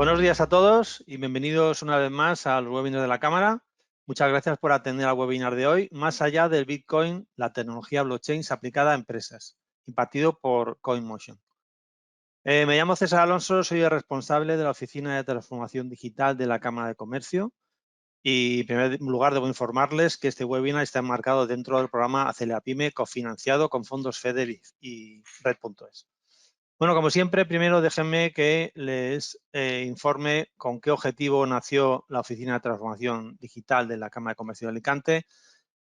Buenos días a todos y bienvenidos una vez más al webinar de la Cámara. Muchas gracias por atender al webinar de hoy, más allá del Bitcoin, la tecnología blockchain aplicada a empresas, impartido por CoinMotion. Me llamo César Alonso, soy el responsable de la Oficina de Transformación Digital de la Cámara de Comercio y en primer lugar debo informarles que este webinar está enmarcado dentro del programa Acelera Pyme cofinanciado con fondos FEDER y Red.es. Bueno, como siempre, primero déjenme que les informe con qué objetivo nació la Oficina de Transformación Digital de la Cámara de Comercio de Alicante.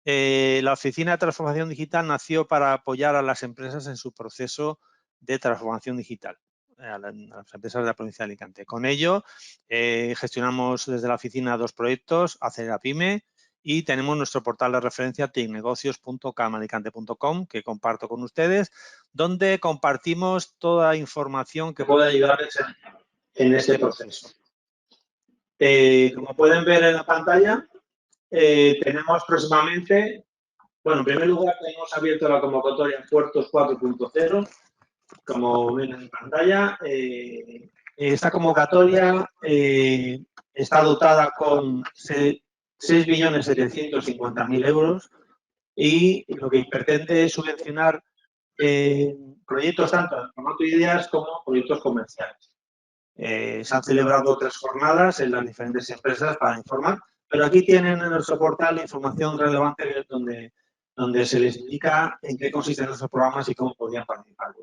La Oficina de Transformación Digital nació para apoyar a las empresas en su proceso de transformación digital, a las empresas de la provincia de Alicante. Con ello, gestionamos desde la oficina dos proyectos, Acelera Pyme, y tenemos nuestro portal de referencia tecnegocios.camaalicante.com que comparto con ustedes, donde compartimos toda información que pueda ayudarles en este proceso. Como pueden ver en la pantalla, tenemos próximamente, bueno, en primer lugar tenemos abierto la convocatoria Puertos 4.0, como ven en pantalla. Esta convocatoria está dotada con 6.750.000 euros y lo que pretende es subvencionar proyectos tanto en formato de ideas como proyectos comerciales. Se han celebrado 3 jornadas en las diferentes empresas para informar, pero aquí tienen en nuestro portal información relevante donde se les indica en qué consisten nuestros programas y cómo podrían participar.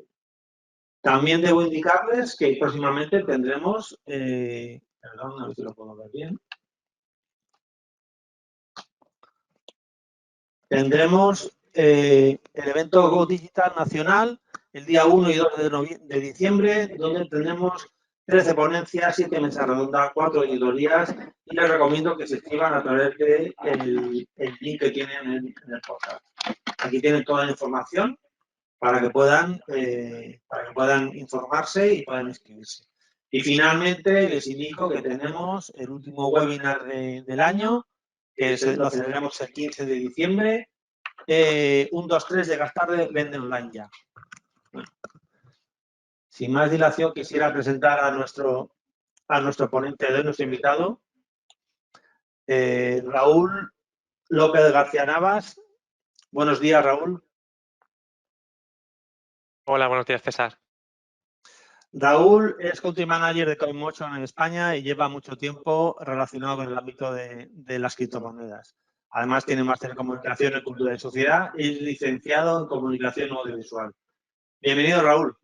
También debo indicarles que próximamente tendremos, perdón, a ver si lo puedo ver bien. Tendremos el evento Go Digital Nacional el día 1 y 2 de diciembre, donde tendremos 13 ponencias, 7 mesas redondas, 4 auditorías y les recomiendo que se inscriban a través del link que tienen en el portal. Aquí tienen toda la información para que puedan informarse y puedan inscribirse. Y finalmente les indico que tenemos el último webinar del año, que lo celebramos el 15 de diciembre. 1, 2, 3, llegas tarde, vende online ya. Bueno, sin más dilación, quisiera presentar a nuestro ponente de hoy, nuestro invitado, Raúl López García Navas. Buenos días, Raúl. Hola, buenos días, César. Raúl es Country Manager de CoinMotion en España y lleva mucho tiempo relacionado con el ámbito de las criptomonedas. Además, tiene máster en Comunicación y Cultura de Sociedad y es licenciado en Comunicación Audiovisual. Bienvenido, Raúl.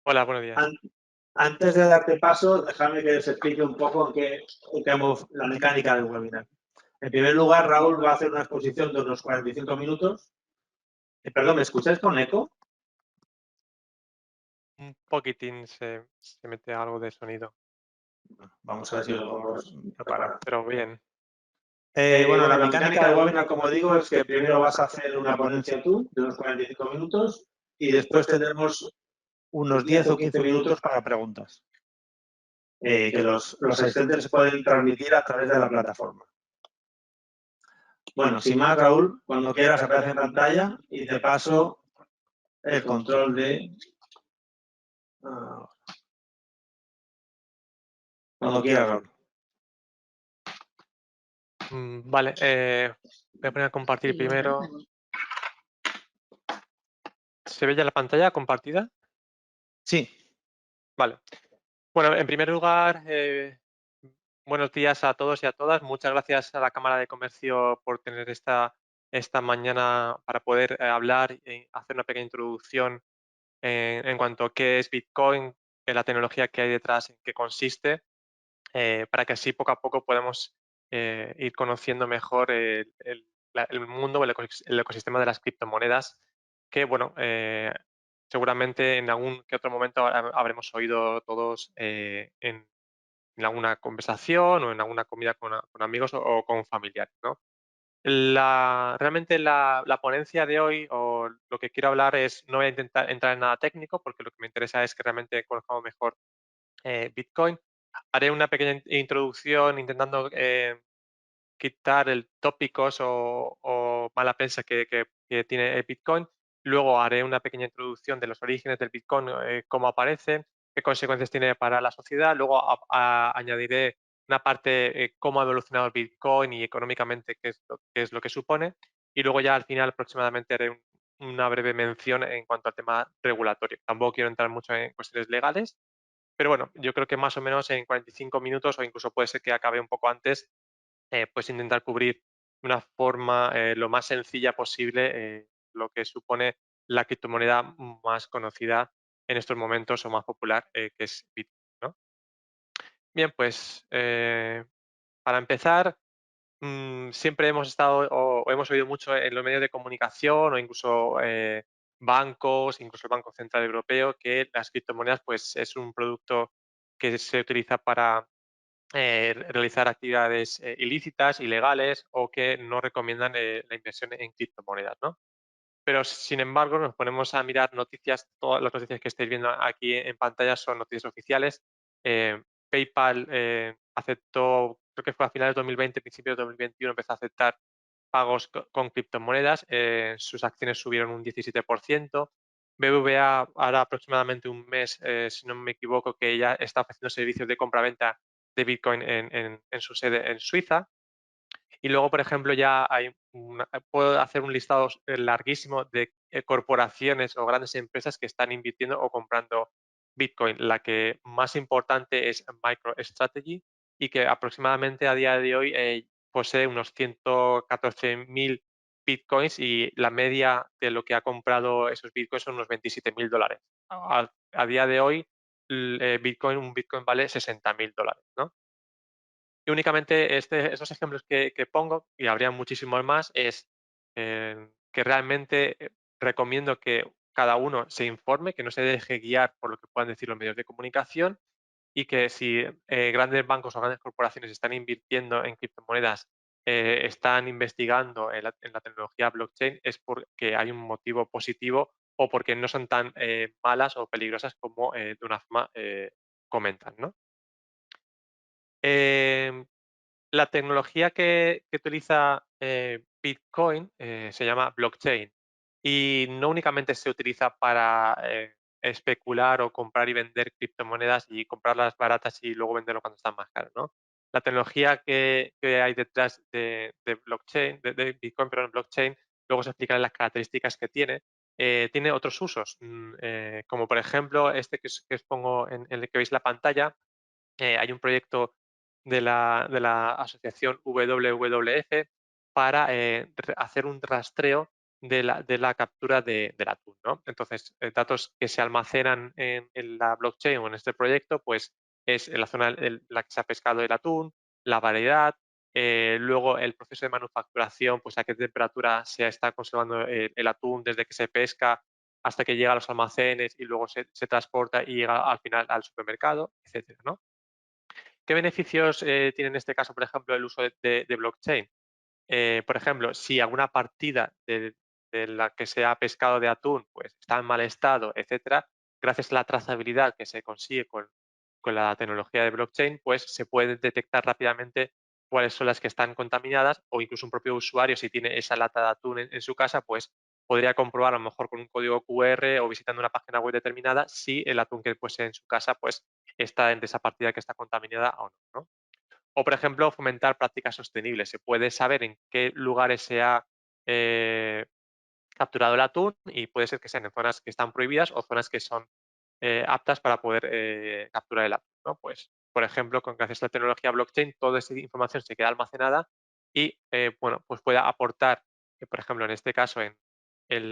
Hola, buenos días. Antes de darte paso, déjame que les explique un poco en qué la mecánica del webinar. En primer lugar, Raúl va a hacer una exposición de unos 45 minutos. Perdón, ¿me escucháis con eco? Un poquitín se mete algo de sonido. Vamos a ver si lo podemos preparar. Pero bien. Bueno, la mecánica del webinar, como digo, es que primero vas a hacer una ponencia tú de unos 45 minutos y después tendremos unos 10 o 15 minutos para preguntas que los asistentes se pueden transmitir a través de la plataforma. Bueno, sin más, Raúl, cuando quieras aparece en pantalla y te paso el control de... Cuando quieras, Raúl. Vale, voy a poner a compartir primero. ¿Se ve ya la pantalla compartida? Sí. Vale. Bueno, en primer lugar, buenos días a todos y a todas. Muchas gracias a la Cámara de Comercio por tener esta mañana para poder hablar y hacer una pequeña introducción en cuanto a qué es Bitcoin, la tecnología que hay detrás, en qué consiste, para que así poco a poco podamos ir conociendo mejor el mundo o el ecosistema de las criptomonedas, que bueno, seguramente en algún que otro momento habremos oído todos en alguna conversación o en alguna comida con amigos o con familiares, ¿no? Realmente la ponencia de hoy, o lo que quiero hablar es, no voy a intentar entrar en nada técnico, porque lo que me interesa es que realmente conozcamos mejor Bitcoin. Haré una pequeña introducción intentando quitar el tópicos o mala prensa que tiene el Bitcoin. Luego haré una pequeña introducción de los orígenes del Bitcoin, cómo aparece, qué consecuencias tiene para la sociedad. Luego añadiré una parte, cómo ha evolucionado el Bitcoin y económicamente qué es lo que supone. Y luego ya al final aproximadamente haré una breve mención en cuanto al tema regulatorio. Tampoco quiero entrar mucho en cuestiones legales, pero bueno, yo creo que más o menos en 45 minutos o incluso puede ser que acabe un poco antes, pues intentar cubrir de una forma lo más sencilla posible lo que supone la criptomoneda más conocida en estos momentos o más popular, que es Bitcoin, ¿no? Bien, pues para empezar, siempre hemos estado o hemos oído mucho en los medios de comunicación o incluso bancos, incluso el Banco Central Europeo, que las criptomonedas pues es un producto que se utiliza para realizar actividades ilícitas, ilegales o que no recomiendan la inversión en criptomonedas, ¿no? Pero sin embargo, nos ponemos a mirar noticias, todas las noticias que estáis viendo aquí en pantalla son noticias oficiales. PayPal aceptó, creo que fue a finales de 2020, principios de 2021, empezó a aceptar pagos con criptomonedas. Sus acciones subieron un 17%. BBVA, ahora aproximadamente un mes, si no me equivoco, que ya está ofreciendo servicios de compraventa de Bitcoin en su sede en Suiza. Y luego, por ejemplo, ya puedo hacer un listado larguísimo de corporaciones o grandes empresas que están invirtiendo o comprando Bitcoin. La que más importante es MicroStrategy y que aproximadamente a día de hoy posee unos 114.000 Bitcoins y la media de lo que ha comprado esos Bitcoins son unos $27.000. A día de hoy, un Bitcoin vale $60.000, ¿no? Y únicamente estos ejemplos que pongo, y habría muchísimos más, es que realmente recomiendo que cada uno se informe, que no se deje guiar por lo que puedan decir los medios de comunicación y que si grandes bancos o grandes corporaciones están invirtiendo en criptomonedas, están investigando en la tecnología blockchain, es porque hay un motivo positivo o porque no son tan malas o peligrosas como de una forma comentan, ¿no? Em, la tecnología que utiliza Bitcoin se llama blockchain y no únicamente se utiliza para especular o comprar y vender criptomonedas y comprarlas baratas y luego venderlo cuando están más caras, ¿no? La tecnología que hay detrás de blockchain, de Bitcoin, perdón, blockchain, luego se explican las características que tiene. Tiene otros usos, como por ejemplo este que os pongo en el que veis la pantalla. Hay un proyecto de la asociación WWF para hacer un rastreo de la captura del atún, ¿no? Entonces, datos que se almacenan en la blockchain o en este proyecto, pues es en la zona en la que se ha pescado el atún, la variedad, luego el proceso de manufacturación, pues a qué temperatura se está conservando el atún desde que se pesca hasta que llega a los almacenes y luego se transporta y llega al final al supermercado, etcétera, ¿no? ¿Qué beneficios tiene en este caso, por ejemplo, el uso de blockchain? Por ejemplo, si alguna partida de la que se ha pescado de atún pues, está en mal estado, etcétera, gracias a la trazabilidad que se consigue con la tecnología de blockchain, pues se puede detectar rápidamente cuáles son las que están contaminadas o incluso un propio usuario, si tiene esa lata de atún en su casa, pues podría comprobar a lo mejor con un código QR o visitando una página web determinada si el atún que posee en su casa pues está en esa partida que está contaminada o no, ¿no? O, por ejemplo, fomentar prácticas sostenibles. Se puede saber en qué lugares se ha eh, capturado el atún y puede ser que sean en zonas que están prohibidas o zonas que son aptas para poder capturar el atún, ¿no? Pues, por ejemplo, gracias a la tecnología blockchain, toda esa información se queda almacenada y, bueno, pues puede aportar, por ejemplo, en este caso, en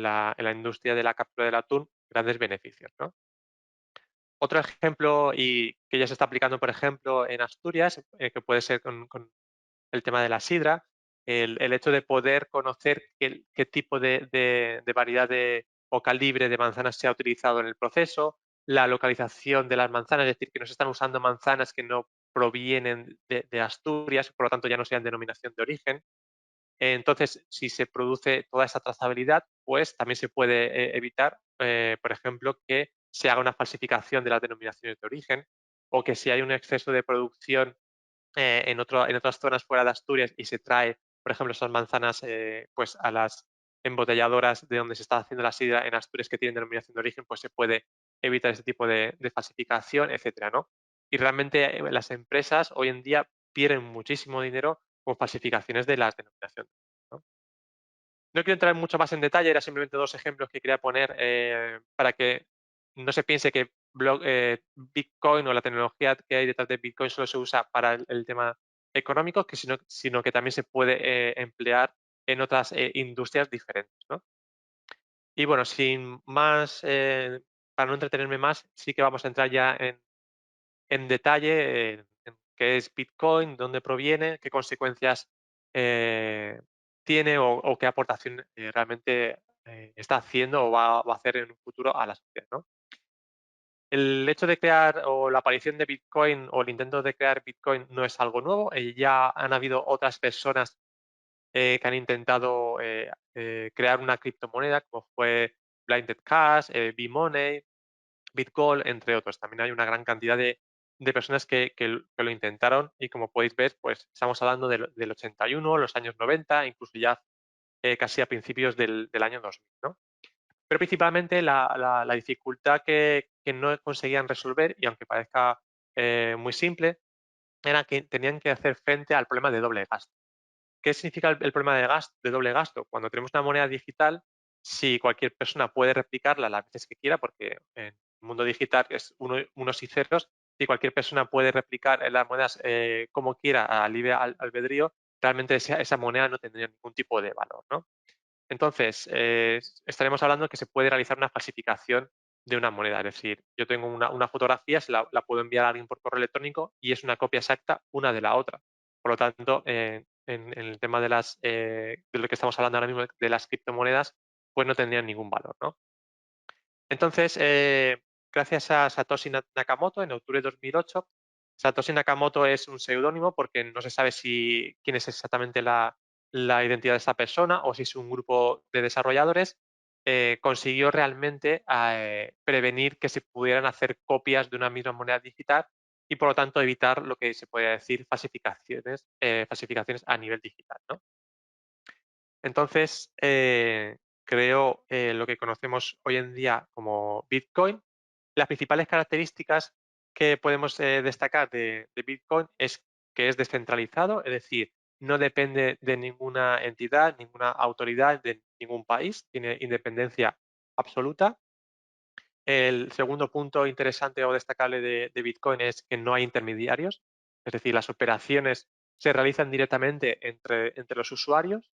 la industria de la captura del atún, grandes beneficios, ¿no? Otro ejemplo y que ya se está aplicando, por ejemplo, en Asturias, que puede ser con el tema de la sidra, el hecho de poder conocer qué tipo de variedad o calibre de manzanas se ha utilizado en el proceso, la localización de las manzanas, es decir, que no se están usando manzanas que no provienen de Asturias, por lo tanto ya no sean denominación de origen. Entonces, si se produce toda esa trazabilidad, pues también se puede evitar, por ejemplo, que se haga una falsificación de las denominaciones de origen o que si hay un exceso de producción en otras zonas fuera de Asturias y se trae, por ejemplo, esas manzanas pues a las embotelladoras de donde se está haciendo la sidra en Asturias que tienen denominación de origen, pues se puede evitar este tipo de falsificación, etcétera, ¿no? Y realmente las empresas hoy en día pierden muchísimo dinero con falsificaciones de las denominaciones, ¿no? No quiero entrar mucho más en detalle, era simplemente 2 ejemplos que quería poner, para que no se piense que Bitcoin o la tecnología que hay detrás de Bitcoin solo se usa para el tema económico, sino que también se puede, emplear en otras, industrias diferentes, ¿no? Y bueno, sin más, para no entretenerme más, sí que vamos a entrar ya en detalle en qué es Bitcoin, dónde proviene, qué consecuencias tiene o qué aportación realmente está haciendo o va a hacer en un futuro a la sociedad, ¿no? El hecho de crear o la aparición de Bitcoin o el intento de crear Bitcoin no es algo nuevo. Ya han habido otras personas que han intentado crear una criptomoneda, como fue Blinded Cash, B-Money, BitGold, entre otros. También hay una gran cantidad de personas que lo intentaron y como podéis ver, pues estamos hablando del 81, los años 90, incluso ya casi a principios del año 2000, ¿no? Pero principalmente la dificultad que no conseguían resolver, y aunque parezca muy simple, era que tenían que hacer frente al problema de doble gasto. ¿Qué significa el problema de doble gasto? Cuando tenemos una moneda digital, si cualquier persona puede replicarla las veces que quiera, porque en el mundo digital es unos y ceros, si cualquier persona puede replicar las monedas como quiera a libre albedrío, realmente esa moneda no tendría ningún tipo de valor, ¿no? Entonces, estaremos hablando que se puede realizar una falsificación de una moneda. Es decir, yo tengo una fotografía, la puedo enviar a alguien por correo electrónico y es una copia exacta una de la otra. Por lo tanto, en el tema de lo que estamos hablando ahora mismo, de las criptomonedas, pues no tendrían ningún valor, ¿no? Entonces, gracias a Satoshi Nakamoto, en octubre de 2008, Satoshi Nakamoto es un seudónimo porque no se sabe quién es exactamente la identidad de esta persona o si es un grupo de desarrolladores, consiguió realmente prevenir que se pudieran hacer copias de una misma moneda digital y, por lo tanto, evitar lo que se podría decir falsificaciones a nivel digital, ¿no? Entonces, creó lo que conocemos hoy en día como Bitcoin. Las principales características que podemos destacar de Bitcoin es que es descentralizado, es decir, no depende de ninguna entidad, ninguna autoridad de ningún país, tiene independencia absoluta. El segundo punto interesante o destacable de Bitcoin es que no hay intermediarios, es decir, las operaciones se realizan directamente entre los usuarios.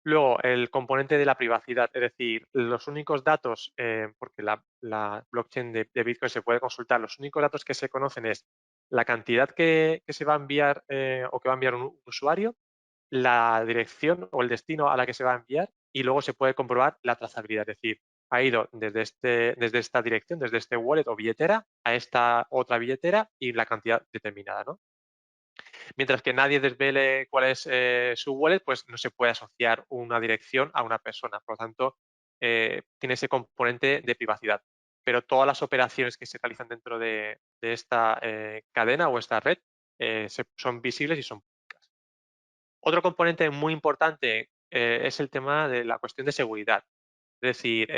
Luego, el componente de la privacidad, es decir, los únicos datos, porque la blockchain de Bitcoin se puede consultar, los únicos datos que se conocen es la cantidad que se va a enviar o que va a enviar un usuario, la dirección o el destino a la que se va a enviar y luego se puede comprobar la trazabilidad, es decir, ha ido desde esta dirección, desde este wallet o billetera a esta otra billetera y la cantidad determinada, ¿no? Mientras que nadie desvele cuál es su wallet, pues no se puede asociar una dirección a una persona. Por lo tanto, tiene ese componente de privacidad. Pero todas las operaciones que se realizan dentro de esta cadena o esta red son visibles y son públicas. Otro componente muy importante es el tema de la cuestión de seguridad. Es decir,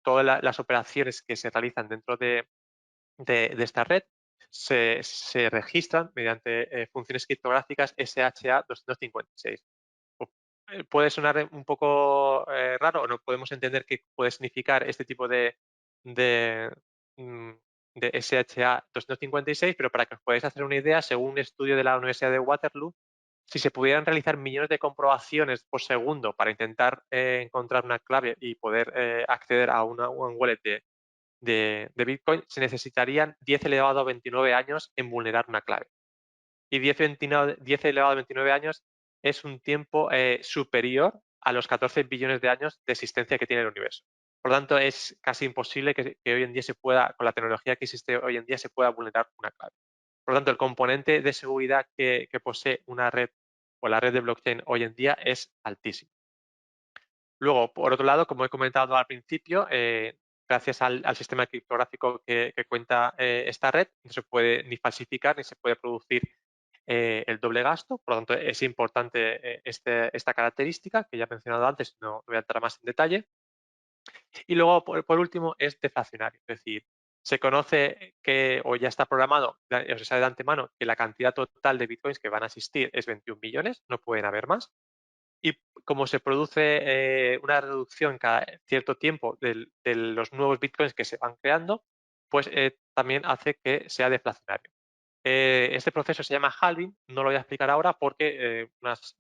todas las operaciones que se realizan dentro de esta red se registran mediante funciones criptográficas SHA-256. Puede sonar un poco raro o no podemos entender qué puede significar este tipo de, mm, de SHA-256, pero para que os podáis hacer una idea, según un estudio de la Universidad de Waterloo, si se pudieran realizar millones de comprobaciones por segundo para intentar encontrar una clave y poder acceder a un wallet de Bitcoin, se necesitarían 10 elevado a 29 años en vulnerar una clave. Y 10 elevado a 29 años es un tiempo superior a los 14 billones de años de existencia que tiene el universo. Por lo tanto, es casi imposible que hoy en día con la tecnología que existe hoy en día, se pueda vulnerar una clave. Por lo tanto, el componente de seguridad que posee una red o la red de blockchain hoy en día es altísimo. Luego, por otro lado, como he comentado al principio, gracias al sistema criptográfico que cuenta esta red, no se puede ni falsificar ni se puede producir el doble gasto. Por lo tanto, es importante esta característica que ya he mencionado antes, no voy a entrar más en detalle. Y luego, por último, es deflacionario, es decir, Se conoce que, o ya está programado, o se sabe de antemano, que la cantidad total de bitcoins que van a existir es 21 millones, no pueden haber más. Y como se produce una reducción cada cierto tiempo de los nuevos bitcoins que se van creando, pues también hace que sea deflacionario. Este proceso se llama halving, no lo voy a explicar ahora porque unas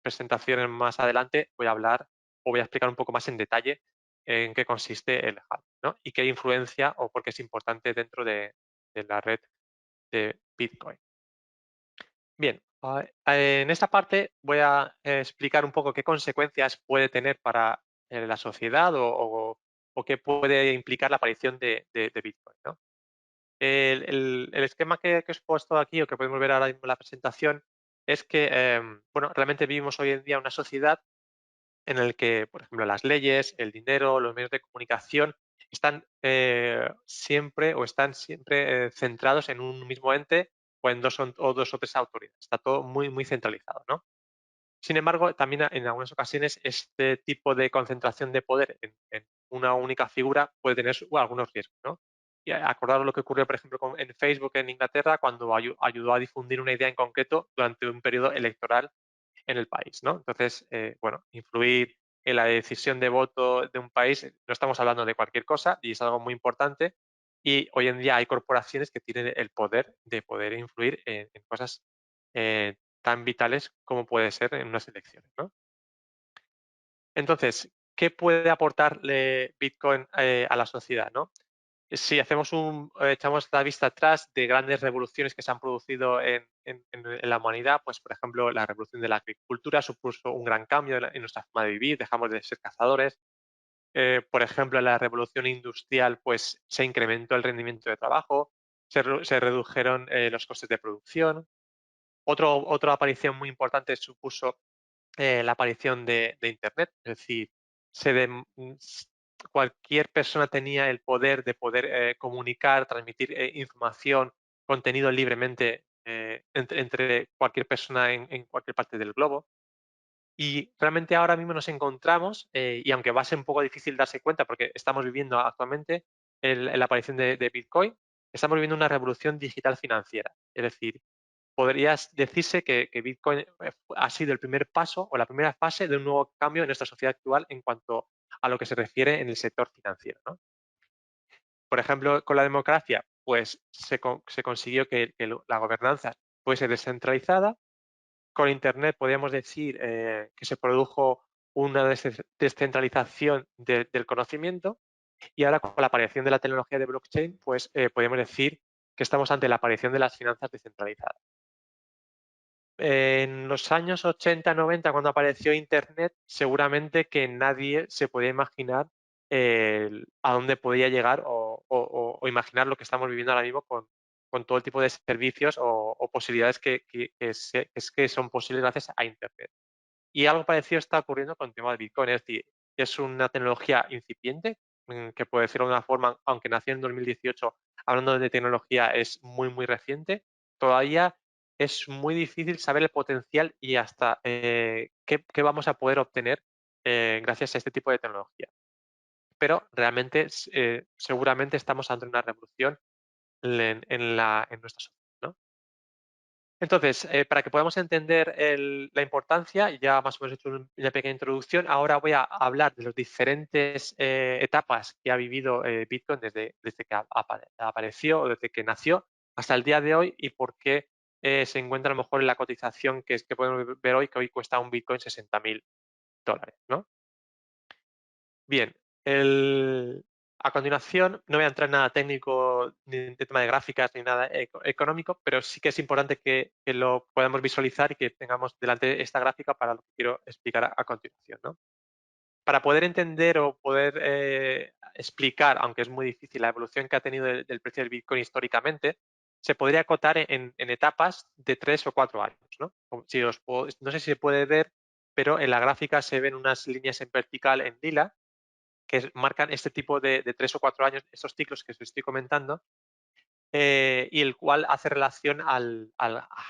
presentaciones más adelante voy a hablar o voy a explicar un poco más en detalle en qué consiste el halving, ¿no? Y qué influencia o por qué es importante dentro de la red de Bitcoin. Bien, en esta parte voy a explicar un poco qué consecuencias puede tener para la sociedad o qué puede implicar la aparición de Bitcoin, ¿no? El esquema que os he puesto aquí o que podemos ver ahora mismo en la presentación es que, bueno, realmente vivimos hoy en día una sociedad en el que, por ejemplo, las leyes, el dinero, los medios de comunicación están siempre centrados en un mismo ente o en dos o tres autoridades. Está todo muy, muy centralizado, ¿no? Sin embargo, también en algunas ocasiones este tipo de concentración de poder en una única figura puede tener algunos riesgos, ¿no? Y acordaros lo que ocurrió, por ejemplo, en Facebook en Inglaterra cuando ayudó a difundir una idea en concreto durante un periodo electoral en el país, ¿no? Entonces, bueno, influir en la decisión de voto de un país, no estamos hablando de cualquier cosa y es algo muy importante. Y hoy en día hay corporaciones que tienen el poder de poder influir en cosas tan vitales como puede ser en unas elecciones, ¿no? Entonces, ¿qué puede aportarle Bitcoin a la sociedad, no? Si echamos la vista atrás de grandes revoluciones que se han producido en la humanidad, pues por ejemplo la revolución de la agricultura supuso un gran cambio en nuestra forma de vivir, dejamos de ser cazadores. Por ejemplo, en la revolución industrial pues se incrementó el rendimiento de trabajo, se redujeron los costes de producción. Otra aparición muy importante supuso la aparición de Internet, es decir, se dem- s- cualquier persona tenía el poder de poder comunicar, transmitir información, contenido libremente entre cualquier persona en cualquier parte del globo. Y realmente ahora mismo nos encontramos, y aunque va a ser un poco difícil darse cuenta porque estamos viviendo actualmente la aparición de Bitcoin, estamos viviendo una revolución digital financiera. Es decir, podrías decirse que Bitcoin ha sido el primer paso o la primera fase de un nuevo cambio en nuestra sociedad actual en cuanto a lo que se refiere en el sector financiero, ¿no? Por ejemplo, con la democracia, pues se consiguió que la gobernanza fuese descentralizada. Con Internet podríamos decir que se produjo una descentralización del conocimiento y ahora con la aparición de la tecnología de blockchain, pues podríamos decir que estamos ante la aparición de las finanzas descentralizadas. En los años 80, 90, cuando apareció Internet, seguramente que nadie se podía imaginar a dónde podía llegar o imaginar lo que estamos viviendo ahora mismo con todo tipo de servicios o posibilidades que son posibles gracias a Internet. Y algo parecido está ocurriendo con el tema de Bitcoin, es decir, es una tecnología incipiente, que puede decirlo de una forma, aunque nació en 2018, hablando de tecnología es muy, muy reciente, todavía es muy difícil saber el potencial y hasta qué vamos a poder obtener gracias a este tipo de tecnología. Pero realmente, seguramente estamos ante una revolución en nuestra sociedad, ¿no? Entonces, para que podamos entender la importancia, ya más o menos he hecho una pequeña introducción, ahora voy a hablar de las diferentes etapas que ha vivido Bitcoin desde que apareció o desde que nació hasta el día de hoy y por qué se encuentra a lo mejor en la cotización que podemos ver hoy, que hoy cuesta un Bitcoin $60.000, ¿no? Bien, a continuación no voy a entrar en nada técnico ni en tema de gráficas ni nada económico, pero sí que es importante que lo podamos visualizar y que tengamos delante esta gráfica para lo que quiero explicar a continuación, ¿no? Para poder entender o poder explicar, aunque es muy difícil, la evolución que ha tenido del precio del Bitcoin históricamente, se podría acotar en etapas de 3 o 4 años, ¿no? No sé si se puede ver, pero en la gráfica se ven unas líneas en vertical en lila que marcan este tipo de 3 o 4 años, estos ciclos que os estoy comentando, y el cual hace relación al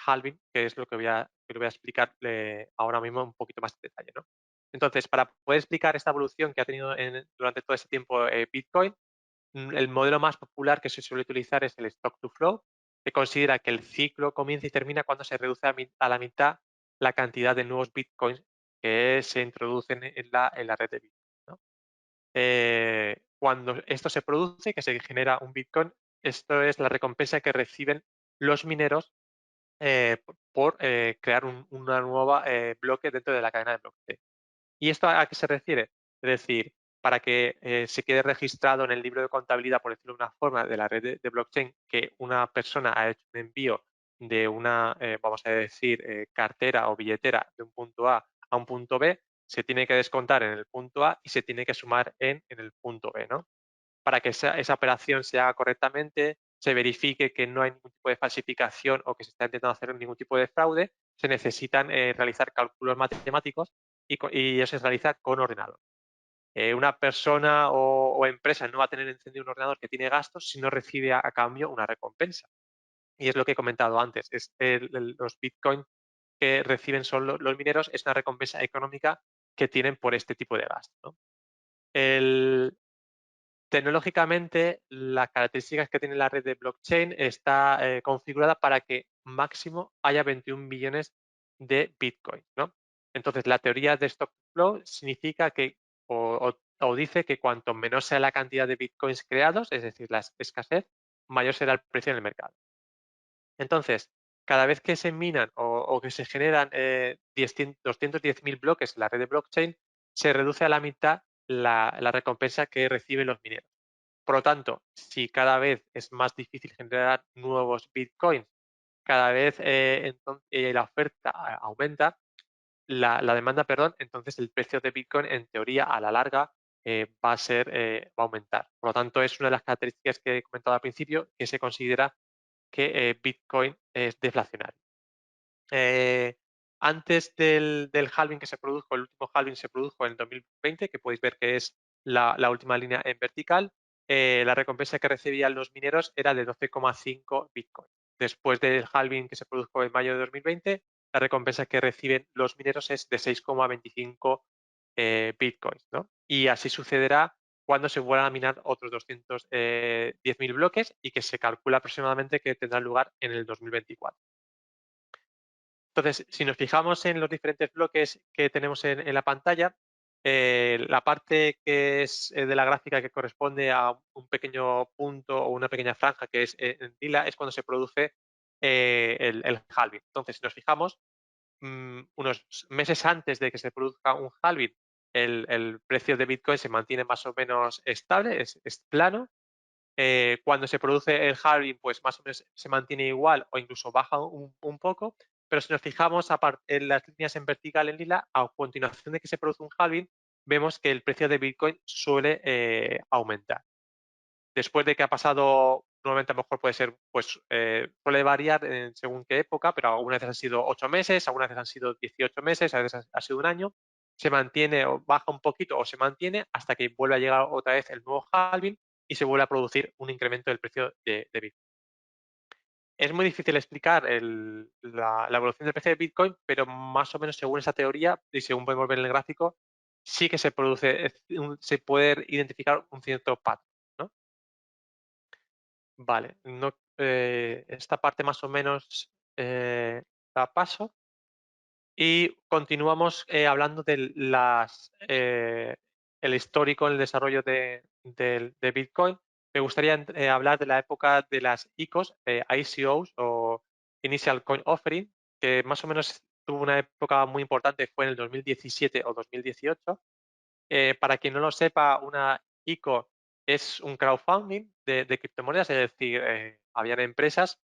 halving, que es lo que voy a explicar ahora mismo un poquito más de detalle, ¿no? Entonces, para poder explicar esta evolución que ha tenido durante todo ese tiempo Bitcoin, El modelo más popular que se suele utilizar es el stock to flow, que considera que el ciclo comienza y termina cuando se reduce a la mitad la cantidad de nuevos bitcoins que se introducen en la red de Bitcoin, ¿no? Cuando esto se produce, que se genera un bitcoin, esto es la recompensa que reciben los mineros por crear una nueva bloque dentro de la cadena de blockchain. ¿Y esto a qué se refiere? Es decir, para que se quede registrado en el libro de contabilidad, por decirlo de una forma, de la red de blockchain, que una persona ha hecho un envío de una, vamos a decir, cartera o billetera de un punto A un punto B, se tiene que descontar en el punto A y se tiene que sumar en el punto B, ¿no? Para que esa operación se haga correctamente, se verifique que no hay ningún tipo de falsificación o que se está intentando hacer ningún tipo de fraude, se necesitan realizar cálculos matemáticos y eso se realiza con ordenador. Una persona o empresa no va a tener encendido un ordenador que tiene gastos si no recibe a cambio una recompensa. Y es lo que he comentado antes, es los bitcoins que reciben son los mineros, es una recompensa económica que tienen por este tipo de gasto, ¿no? Tecnológicamente, las características que tiene la red de blockchain está configurada para que máximo haya 21 millones de bitcoins, ¿no? Entonces, la teoría de stock flow significa que, o dice que cuanto menor sea la cantidad de bitcoins creados, es decir, la escasez, mayor será el precio en el mercado. Entonces, cada vez que se minan o que se generan 210.000 bloques en la red de blockchain, se reduce a la mitad la recompensa que reciben los mineros. Por lo tanto, si cada vez es más difícil generar nuevos bitcoins, cada vez la oferta aumenta, la demanda, perdón, entonces el precio de bitcoin en teoría a la larga va a aumentar. Por lo tanto, es una de las características que he comentado al principio, que se considera que Bitcoin es deflacionario. Antes del halving que se produjo, el último halving se produjo en 2020, que podéis ver que es la última línea en vertical, la recompensa que recibían los mineros era de 12,5 Bitcoin. Después del halving que se produjo en mayo de 2020, la recompensa que reciben los mineros es de 6,25 Bitcoins, ¿no? Y así sucederá cuando se vuelvan a minar otros 210.000 bloques y que se calcula aproximadamente que tendrá lugar en el 2024. Entonces, si nos fijamos en los diferentes bloques que tenemos en la pantalla, la parte que es de la gráfica que corresponde a un pequeño punto o una pequeña franja que es en lila es cuando se produce el halving. Entonces, si nos fijamos, unos meses antes de que se produzca un halving, el precio de Bitcoin se mantiene más o menos estable, es plano. Cuando se produce el halving, pues más o menos se mantiene igual o incluso baja un poco, pero si nos fijamos en las líneas en vertical en lila, a continuación de que se produce un halving, vemos que el precio de Bitcoin suele aumentar. Después de que ha pasado, normalmente a lo mejor puede ser, pues suele variar según qué época, pero algunas veces han sido 8 meses, algunas veces han sido 18 meses, a veces ha sido un año, se mantiene o baja un poquito o se mantiene hasta que vuelve a llegar otra vez el nuevo halving y se vuelve a producir un incremento del precio de Bitcoin. Es muy difícil explicar la evolución del precio de Bitcoin, pero más o menos según esa teoría y según podemos ver en el gráfico, sí que se produce, se puede identificar un cierto patrón, ¿no? Vale, esta parte más o menos la paso y continuamos hablando de el histórico en el desarrollo de Bitcoin. Me gustaría hablar de la época de las ICOs, ICOs o Initial Coin Offering, que más o menos tuvo una época muy importante, fue en el 2017 o 2018. Para quien no lo sepa, una ICO es un crowdfunding de criptomonedas, es decir, habían empresas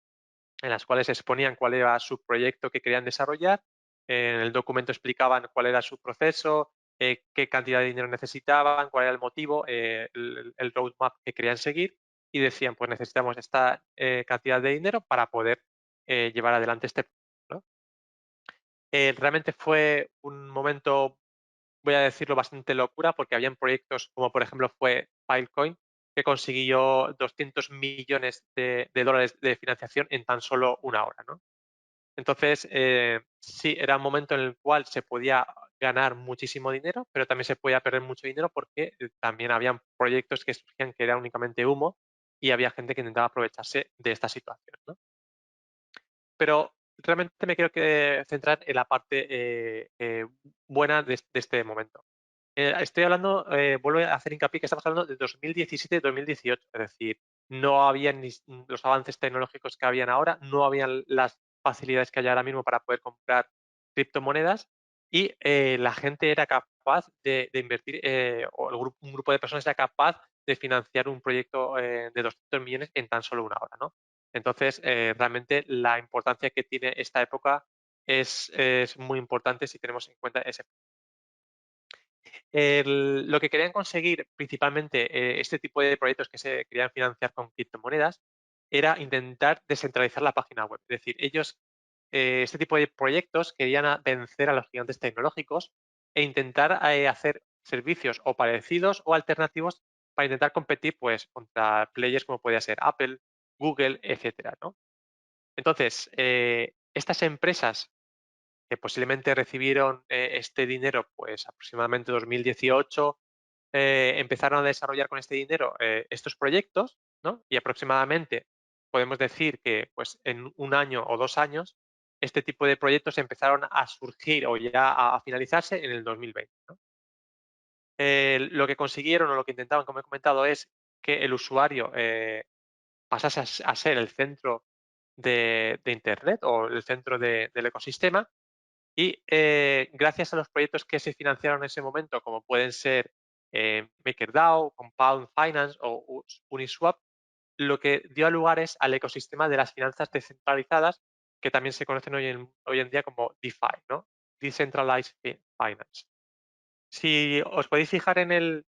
en las cuales exponían cuál era su proyecto que querían desarrollar. En el documento explicaban cuál era su proceso, qué cantidad de dinero necesitaban, cuál era el motivo, el roadmap que querían seguir y decían, pues necesitamos esta cantidad de dinero para poder llevar adelante este proyecto, ¿no? Realmente fue un momento, voy a decirlo, bastante locura porque habían proyectos como por ejemplo fue Filecoin que consiguió 200 millones de dólares de financiación en tan solo una hora, ¿no? Entonces, sí, era un momento en el cual se podía ganar muchísimo dinero, pero también se podía perder mucho dinero porque también habían proyectos que surgían que era únicamente humo y había gente que intentaba aprovecharse de esta situación, ¿no? Pero realmente me quiero centrar en la parte buena de este momento. Estoy hablando, vuelvo a hacer hincapié que estamos hablando de 2017-2018, es decir, no habían ni los avances tecnológicos que habían ahora, no habían las facilidades que hay ahora mismo para poder comprar criptomonedas y la gente era capaz de invertir, o un grupo de personas era capaz de financiar un proyecto de 200 millones en tan solo una hora, ¿no? Entonces, realmente la importancia que tiene esta época es muy importante si tenemos en cuenta ese. Lo que querían conseguir principalmente este tipo de proyectos que se querían financiar con criptomonedas era intentar descentralizar la página web. Es decir, ellos, este tipo de proyectos querían vencer a los gigantes tecnológicos e intentar hacer servicios o parecidos o alternativos para intentar competir pues, contra players como podía ser Apple, Google, etcétera, ¿no? Entonces, estas empresas que posiblemente recibieron este dinero pues aproximadamente 2018, empezaron a desarrollar con este dinero estos proyectos, ¿no? Y aproximadamente podemos decir que pues en un año o 2 años este tipo de proyectos empezaron a surgir o ya a finalizarse en el 2020, ¿no? Lo que consiguieron o lo que intentaban, como he comentado, es que el usuario pasase a ser el centro de Internet o el centro del ecosistema y gracias a los proyectos que se financiaron en ese momento, como pueden ser MakerDAO, Compound Finance o Uniswap, lo que dio lugar es al ecosistema de las finanzas descentralizadas, que también se conocen hoy en día como DeFi, ¿no? Decentralized Finance. Si os podéis fijar la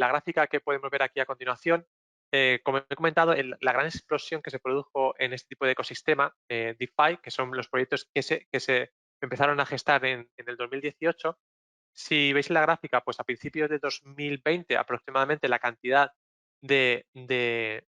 gráfica que podemos ver aquí a continuación, como he comentado, la gran explosión que se produjo en este tipo de ecosistema, DeFi, que son los proyectos que se empezaron a gestar en el 2018, si veis la gráfica, pues a principios de 2020 aproximadamente la cantidad de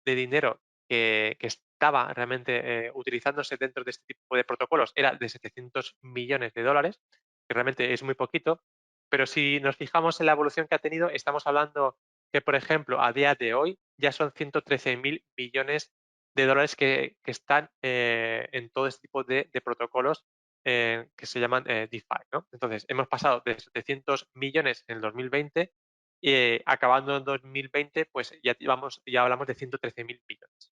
dinero que estaba realmente utilizándose dentro de este tipo de protocolos era de 700 millones de dólares, que realmente es muy poquito, pero si nos fijamos en la evolución que ha tenido, estamos hablando que, por ejemplo, a día de hoy ya son 113.000 millones de dólares que están en todo este tipo de protocolos que se llaman DeFi, ¿no? Entonces, hemos pasado de 700 millones en el 2020 y acabando en 2020, pues ya hablamos de 113.000 millones.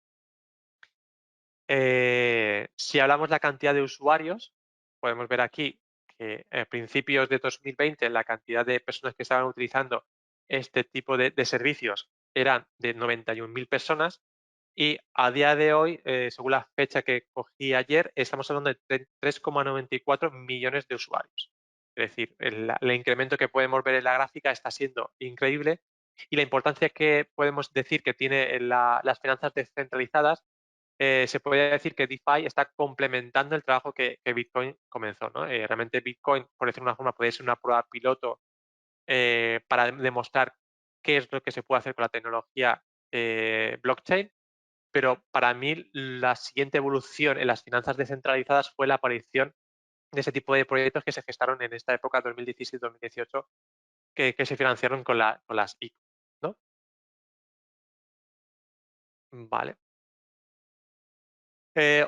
Si hablamos de la cantidad de usuarios, podemos ver aquí que a principios de 2020 la cantidad de personas que estaban utilizando este tipo de servicios eran de 91.000 personas y a día de hoy, según la fecha que cogí ayer, estamos hablando de 3,94 millones de usuarios. Es decir, el incremento que podemos ver en la gráfica está siendo increíble y la importancia que podemos decir que tiene las finanzas descentralizadas, se puede decir que DeFi está complementando el trabajo que Bitcoin comenzó, ¿no? Realmente Bitcoin, por decirlo de una forma, puede ser una prueba piloto para demostrar qué es lo que se puede hacer con la tecnología blockchain, pero para mí la siguiente evolución en las finanzas descentralizadas fue la aparición de ese tipo de proyectos que se gestaron en esta época 2017-2018 que se financiaron con las ICO, ¿no? Vale.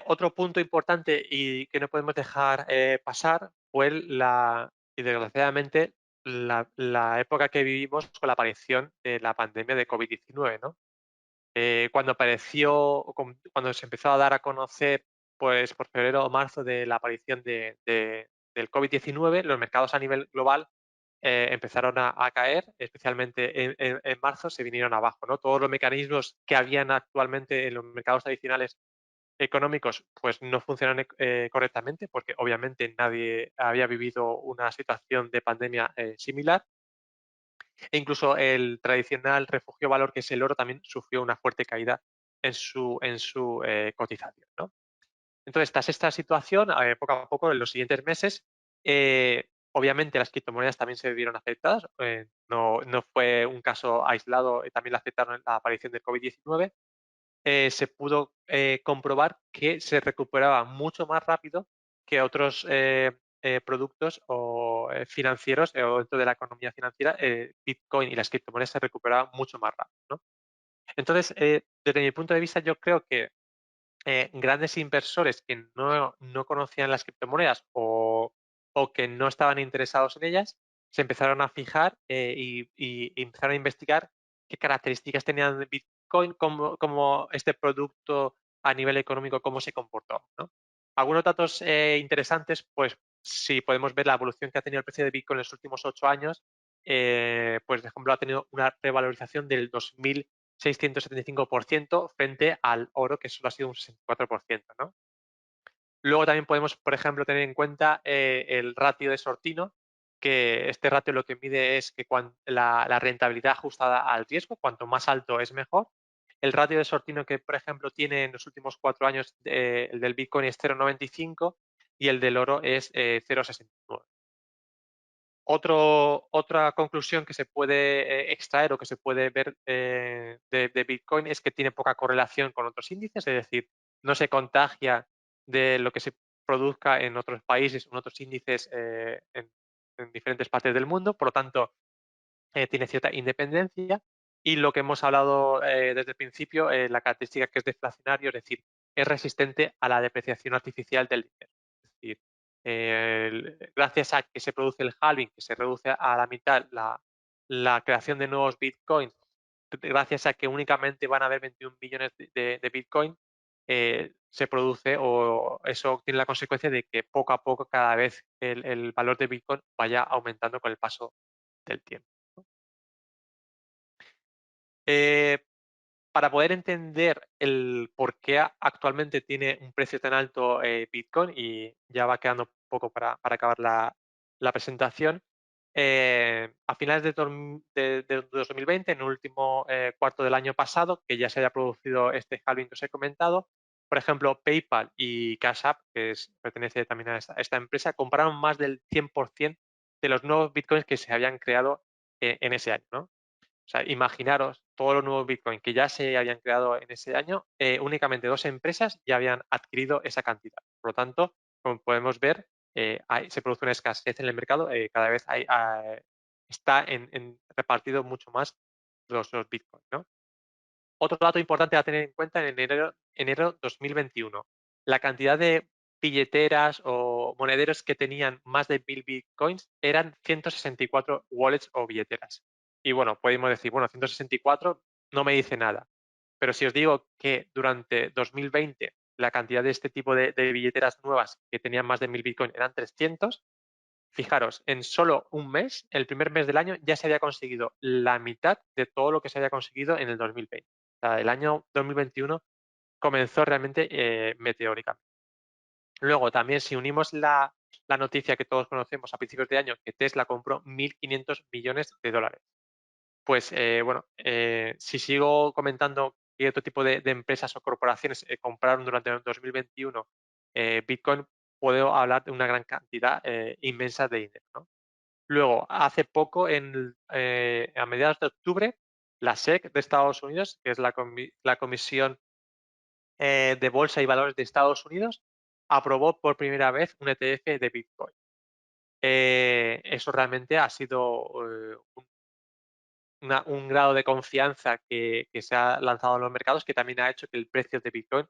Otro punto importante y que no podemos dejar pasar fue y desgraciadamente, la época que vivimos con la aparición de la pandemia de COVID-19, ¿no? Cuando apareció, cuando se empezó a dar a conocer, pues por febrero o marzo de la aparición del COVID-19, los mercados a nivel global empezaron a caer, especialmente en marzo se vinieron abajo, ¿no? Todos los mecanismos que habían actualmente en los mercados tradicionales económicos pues no funcionan correctamente porque obviamente nadie había vivido una situación de pandemia similar e incluso el tradicional refugio valor que es el oro también sufrió una fuerte caída en su cotización, ¿no? Entonces, tras esta situación, poco a poco en los siguientes meses, obviamente las criptomonedas también se vieron afectadas, no fue un caso aislado, también la afectaron la aparición del COVID-19, se pudo comprobar que se recuperaba mucho más rápido que otros productos o financieros o dentro de la economía financiera, Bitcoin y las criptomonedas se recuperaban mucho más rápido, ¿no? Entonces, desde mi punto de vista, yo creo que grandes inversores que no conocían las criptomonedas o que no estaban interesados en ellas, se empezaron a fijar y empezaron a investigar qué características tenían de Bitcoin, cómo este producto a nivel económico, cómo se comportó, ¿no? Algunos datos interesantes, pues si podemos ver la evolución que ha tenido el precio de Bitcoin en los últimos 8 años, pues por ejemplo ha tenido una revalorización del 2.675% frente al oro, que solo ha sido un 64%, ¿no? Luego también podemos, por ejemplo, tener en cuenta el ratio de Sortino, que este ratio lo que mide es que la rentabilidad ajustada al riesgo, cuanto más alto es mejor. El ratio de Sortino que, por ejemplo, tiene en los últimos 4 años el del Bitcoin es 0,95 y el del oro es 0,69. Otra conclusión que se puede extraer o que se puede ver de Bitcoin es que tiene poca correlación con otros índices, es decir, no se contagia de lo que se produzca en otros países, en otros índices en diferentes partes del mundo, por lo tanto, tiene cierta independencia. Y lo que hemos hablado desde el principio, la característica que es deflacionario, es decir, es resistente a la depreciación artificial del dinero. Es decir, gracias a que se produce el halving, que se reduce a la mitad la creación de nuevos bitcoins, gracias a que únicamente van a haber 21 billones de bitcoin, se produce o eso tiene la consecuencia de que poco a poco cada vez el valor de bitcoin vaya aumentando con el paso del tiempo. Eh, para poder entender el por qué actualmente tiene un precio tan alto Bitcoin, y ya va quedando poco para acabar la presentación, a finales de 2020, en el último cuarto del año pasado, que ya se haya producido este halving que os he comentado, por ejemplo, PayPal y Cash App, pertenece también a esta empresa, compraron más del 100% de los nuevos Bitcoins que se habían creado en ese año, ¿no? O sea, imaginaros todos los nuevos Bitcoin que ya se habían creado en ese año, únicamente 2 empresas ya habían adquirido esa cantidad. Por lo tanto, como podemos ver, se produce una escasez en el mercado, cada vez está repartido mucho más los Bitcoin, ¿no? Otro dato importante a tener en cuenta en enero 2021, la cantidad de billeteras o monederos que tenían más de 1.000 bitcoins eran 164 wallets o billeteras. Y bueno, podemos decir, bueno, 164 no me dice nada. Pero si os digo que durante 2020 la cantidad de este tipo de billeteras nuevas que tenían más de 1.000 bitcoins eran 300, fijaros, en solo un mes, el primer mes del año, ya se había conseguido la mitad de todo lo que se había conseguido en el 2020. O sea, el año 2021 comenzó realmente meteóricamente. Luego, también si unimos la noticia que todos conocemos a principios de año, que Tesla compró 1.500 millones de dólares. Pues bueno, si sigo comentando qué otro tipo de empresas o corporaciones compraron durante el 2021 Bitcoin, puedo hablar de una gran cantidad inmensa de dinero, ¿no? Luego, hace poco, a mediados de octubre, la SEC de Estados Unidos, que es la Comisión de Bolsa y Valores de Estados Unidos, aprobó por primera vez un ETF de Bitcoin. Eso realmente ha sido un grado de confianza que se ha lanzado en los mercados, que también ha hecho que el precio de Bitcoin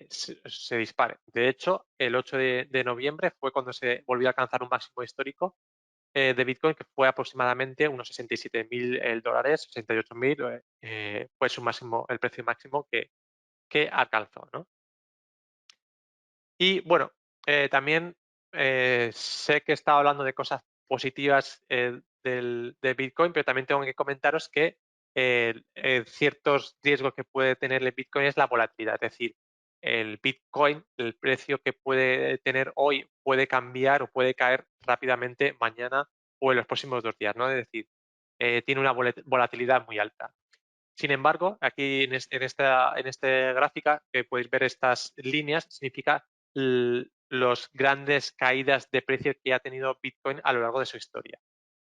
se dispare. De hecho, el 8 de noviembre fue cuando se volvió a alcanzar un máximo histórico de Bitcoin, que fue aproximadamente unos 67.000 dólares, 68.000, fue el precio máximo que alcanzó, ¿no? Y bueno, también sé que he estado hablando de cosas positivas de Bitcoin, pero también tengo que comentaros que ciertos riesgos que puede tener el Bitcoin es la volatilidad. Es decir, el Bitcoin, el precio que puede tener hoy puede cambiar o puede caer rápidamente mañana o en los próximos 2 días, ¿no? Es decir, tiene una volatilidad muy alta. Sin embargo, aquí en esta gráfica que podéis ver estas líneas, significa las grandes caídas de precio que ha tenido Bitcoin a lo largo de su historia.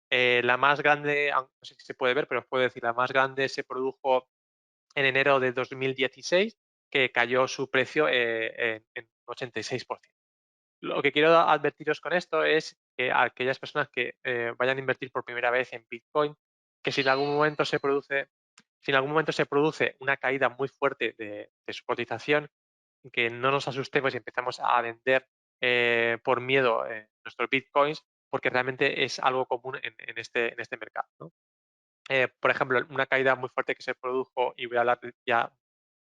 La más grande, no sé si se puede ver, pero os puedo decir, la más grande se produjo en enero de 2016, que cayó su precio en 86%. Lo que quiero advertiros con esto es que a aquellas personas que vayan a invertir por primera vez en Bitcoin, que si en algún momento se produce una caída muy fuerte de su cotización, que no nos asustemos y empezamos a vender por miedo nuestros Bitcoins, porque realmente es algo común en este mercado, ¿no? Por ejemplo, una caída muy fuerte que se produjo, y voy a hablar ya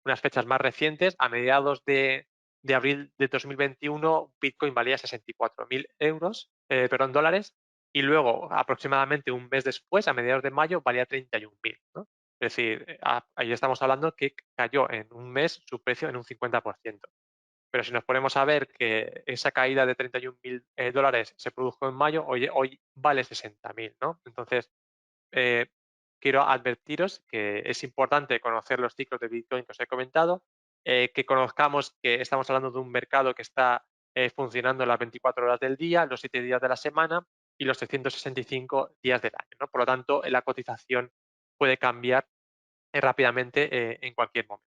unas fechas más recientes, a mediados de abril de 2021, Bitcoin valía 64.000 euros, perdón, dólares, y luego aproximadamente un mes después, a mediados de mayo, valía 31.000, ¿no? Es decir, ahí estamos hablando que cayó en un mes su precio en un 50%. Pero si nos ponemos a ver que esa caída de 31.000 dólares se produjo en mayo, hoy vale 60.000, ¿no? Entonces, eh, quiero advertiros que es importante conocer los ciclos de Bitcoin que os he comentado, que conozcamos que estamos hablando de un mercado que está funcionando las 24 horas del día, los 7 días de la semana y los 365 días del año, ¿no? Por lo tanto, la cotización puede cambiar rápidamente en cualquier momento.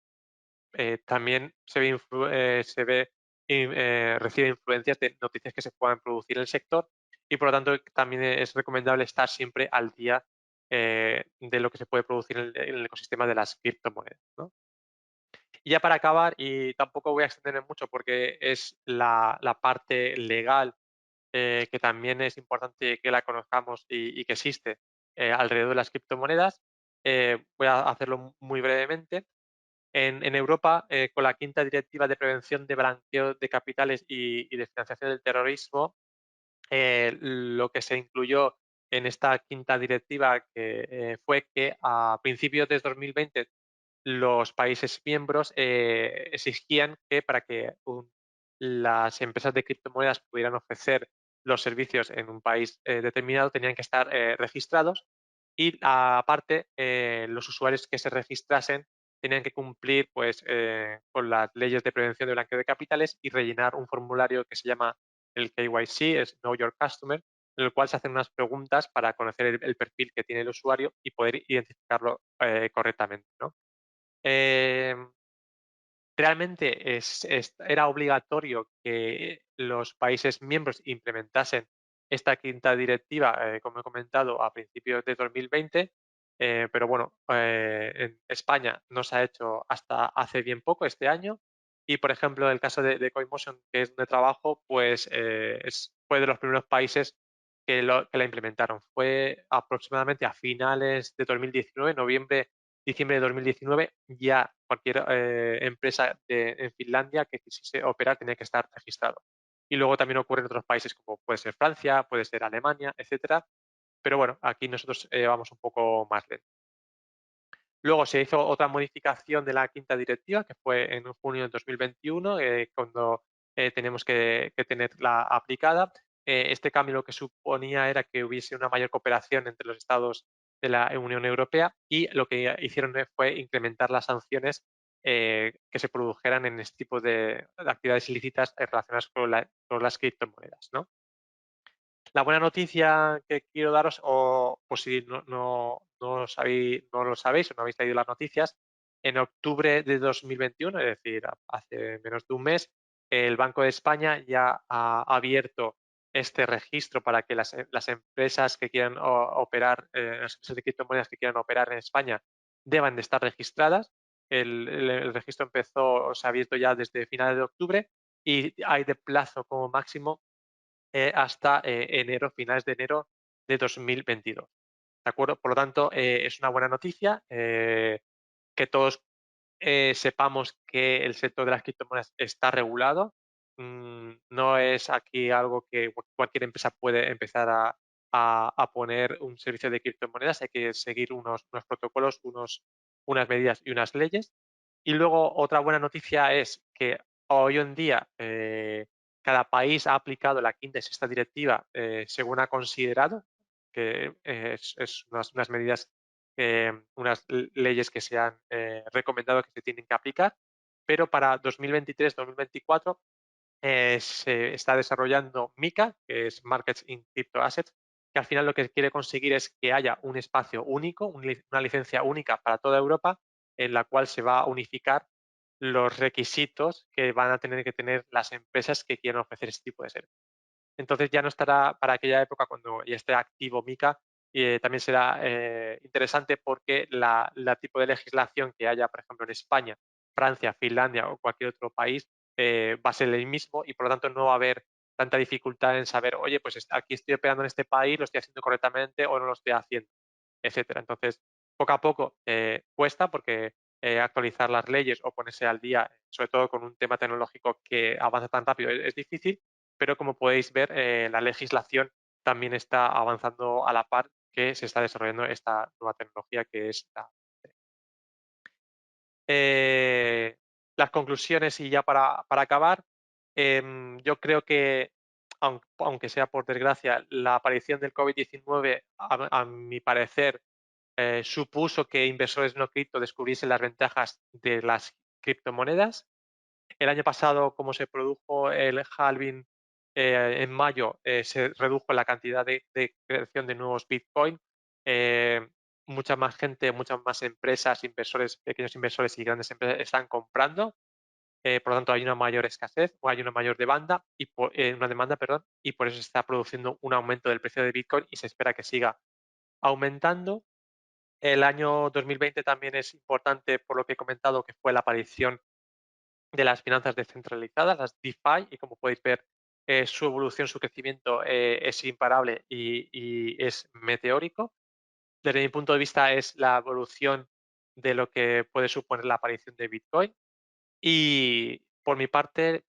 También recibe influencias de noticias que se puedan producir en el sector, y por lo tanto también es recomendable estar siempre al día de lo que se puede producir en el ecosistema de las criptomonedas, ¿no? Y ya para acabar, y tampoco voy a extenderme mucho porque es la parte legal, que también es importante que la conozcamos y que existe alrededor de las criptomonedas, voy a hacerlo muy brevemente. En Europa, con la quinta directiva de prevención de blanqueo de capitales y de financiación del terrorismo, lo que se incluyó en esta quinta directiva fue que a principios de 2020 los países miembros exigían que para que las empresas de criptomonedas pudieran ofrecer los servicios en un país determinado tenían que estar registrados, y aparte los usuarios que se registrasen tenían que cumplir pues, con las leyes de prevención de blanqueo de capitales y rellenar un formulario que se llama el KYC, es Know Your Customer, en el cual se hacen unas preguntas para conocer el perfil que tiene el usuario y poder identificarlo correctamente, ¿no? Eh, Realmente era obligatorio que los países miembros implementasen esta quinta directiva, como he comentado, a principios de 2020, pero bueno, en España no se ha hecho hasta hace bien poco, este año, y por ejemplo, el caso de CoinMotion, que es donde trabajo, pues fue de los primeros países que la implementaron. Fue aproximadamente a finales de 2019, noviembre, diciembre de 2019, ya cualquier empresa en Finlandia que quisiese operar tenía que estar registrado. Y luego también ocurre en otros países como puede ser Francia, puede ser Alemania, etcétera. Pero bueno, aquí nosotros vamos un poco más lento. Luego se hizo otra modificación de la quinta directiva, que fue en junio de 2021, cuando tenemos que tenerla aplicada. Este cambio lo que suponía era que hubiese una mayor cooperación entre los estados de la Unión Europea, y lo que hicieron fue incrementar las sanciones que se produjeran en este tipo de actividades ilícitas relacionadas con las criptomonedas, ¿no? La buena noticia que quiero daros, o por si no lo sabéis o no habéis leído las noticias, en octubre de 2021, es decir, hace menos de un mes, el Banco de España ya ha abierto este registro para que las empresas que quieran operar, las empresas de criptomonedas que quieran operar en España deban de estar registradas. El registro se ha abierto ya desde finales de octubre, y hay de plazo como máximo hasta finales de enero de 2022. ¿De acuerdo? Por lo tanto, es una buena noticia que todos sepamos que el sector de las criptomonedas está regulado. No es aquí algo que cualquier empresa puede empezar a poner un servicio de criptomonedas. Hay que seguir unos protocolos, unas medidas y unas leyes. Y luego otra buena noticia es que hoy en día cada país ha aplicado la quinta y sexta directiva según ha considerado, que es unas medidas, unas leyes que se han recomendado que se tienen que aplicar, pero para 2023-2024 se está desarrollando MiCA, que es Markets in Crypto Assets, que al final lo que quiere conseguir es que haya un espacio único, una licencia única para toda Europa, en la cual se va a unificar los requisitos que van a tener que tener las empresas que quieran ofrecer este tipo de servicios. Entonces ya no estará para aquella época cuando ya esté activo MiCA, también será interesante porque la tipo de legislación que haya, por ejemplo, en España, Francia, Finlandia o cualquier otro país, va a ser el mismo y por lo tanto no va a haber tanta dificultad en saber, oye, pues aquí estoy operando en este país, lo estoy haciendo correctamente o no lo estoy haciendo, etcétera. Entonces, poco a poco cuesta porque actualizar las leyes o ponerse al día, sobre todo con un tema tecnológico que avanza tan rápido, es difícil, pero como podéis ver, la legislación también está avanzando a la par que se está desarrollando esta nueva tecnología que es la... las conclusiones y ya para acabar, yo creo que, aunque sea por desgracia, la aparición del COVID-19, a mi parecer, supuso que inversores no cripto descubriesen las ventajas de las criptomonedas. El año pasado, como se produjo el halving en mayo, se redujo la cantidad de creación de nuevos Bitcoin. Eh, Mucha más gente, muchas más empresas, inversores, pequeños inversores y grandes empresas están comprando. Por lo tanto, hay una mayor escasez o hay una mayor demanda una demanda, perdón, y por eso se está produciendo un aumento del precio de Bitcoin y se espera que siga aumentando. El año 2020 también es importante por lo que he comentado, que fue la aparición de las finanzas descentralizadas, las DeFi, y como podéis ver, su evolución, su crecimiento es imparable y es meteórico. Desde mi punto de vista es la evolución de lo que puede suponer la aparición de Bitcoin. Y por mi parte,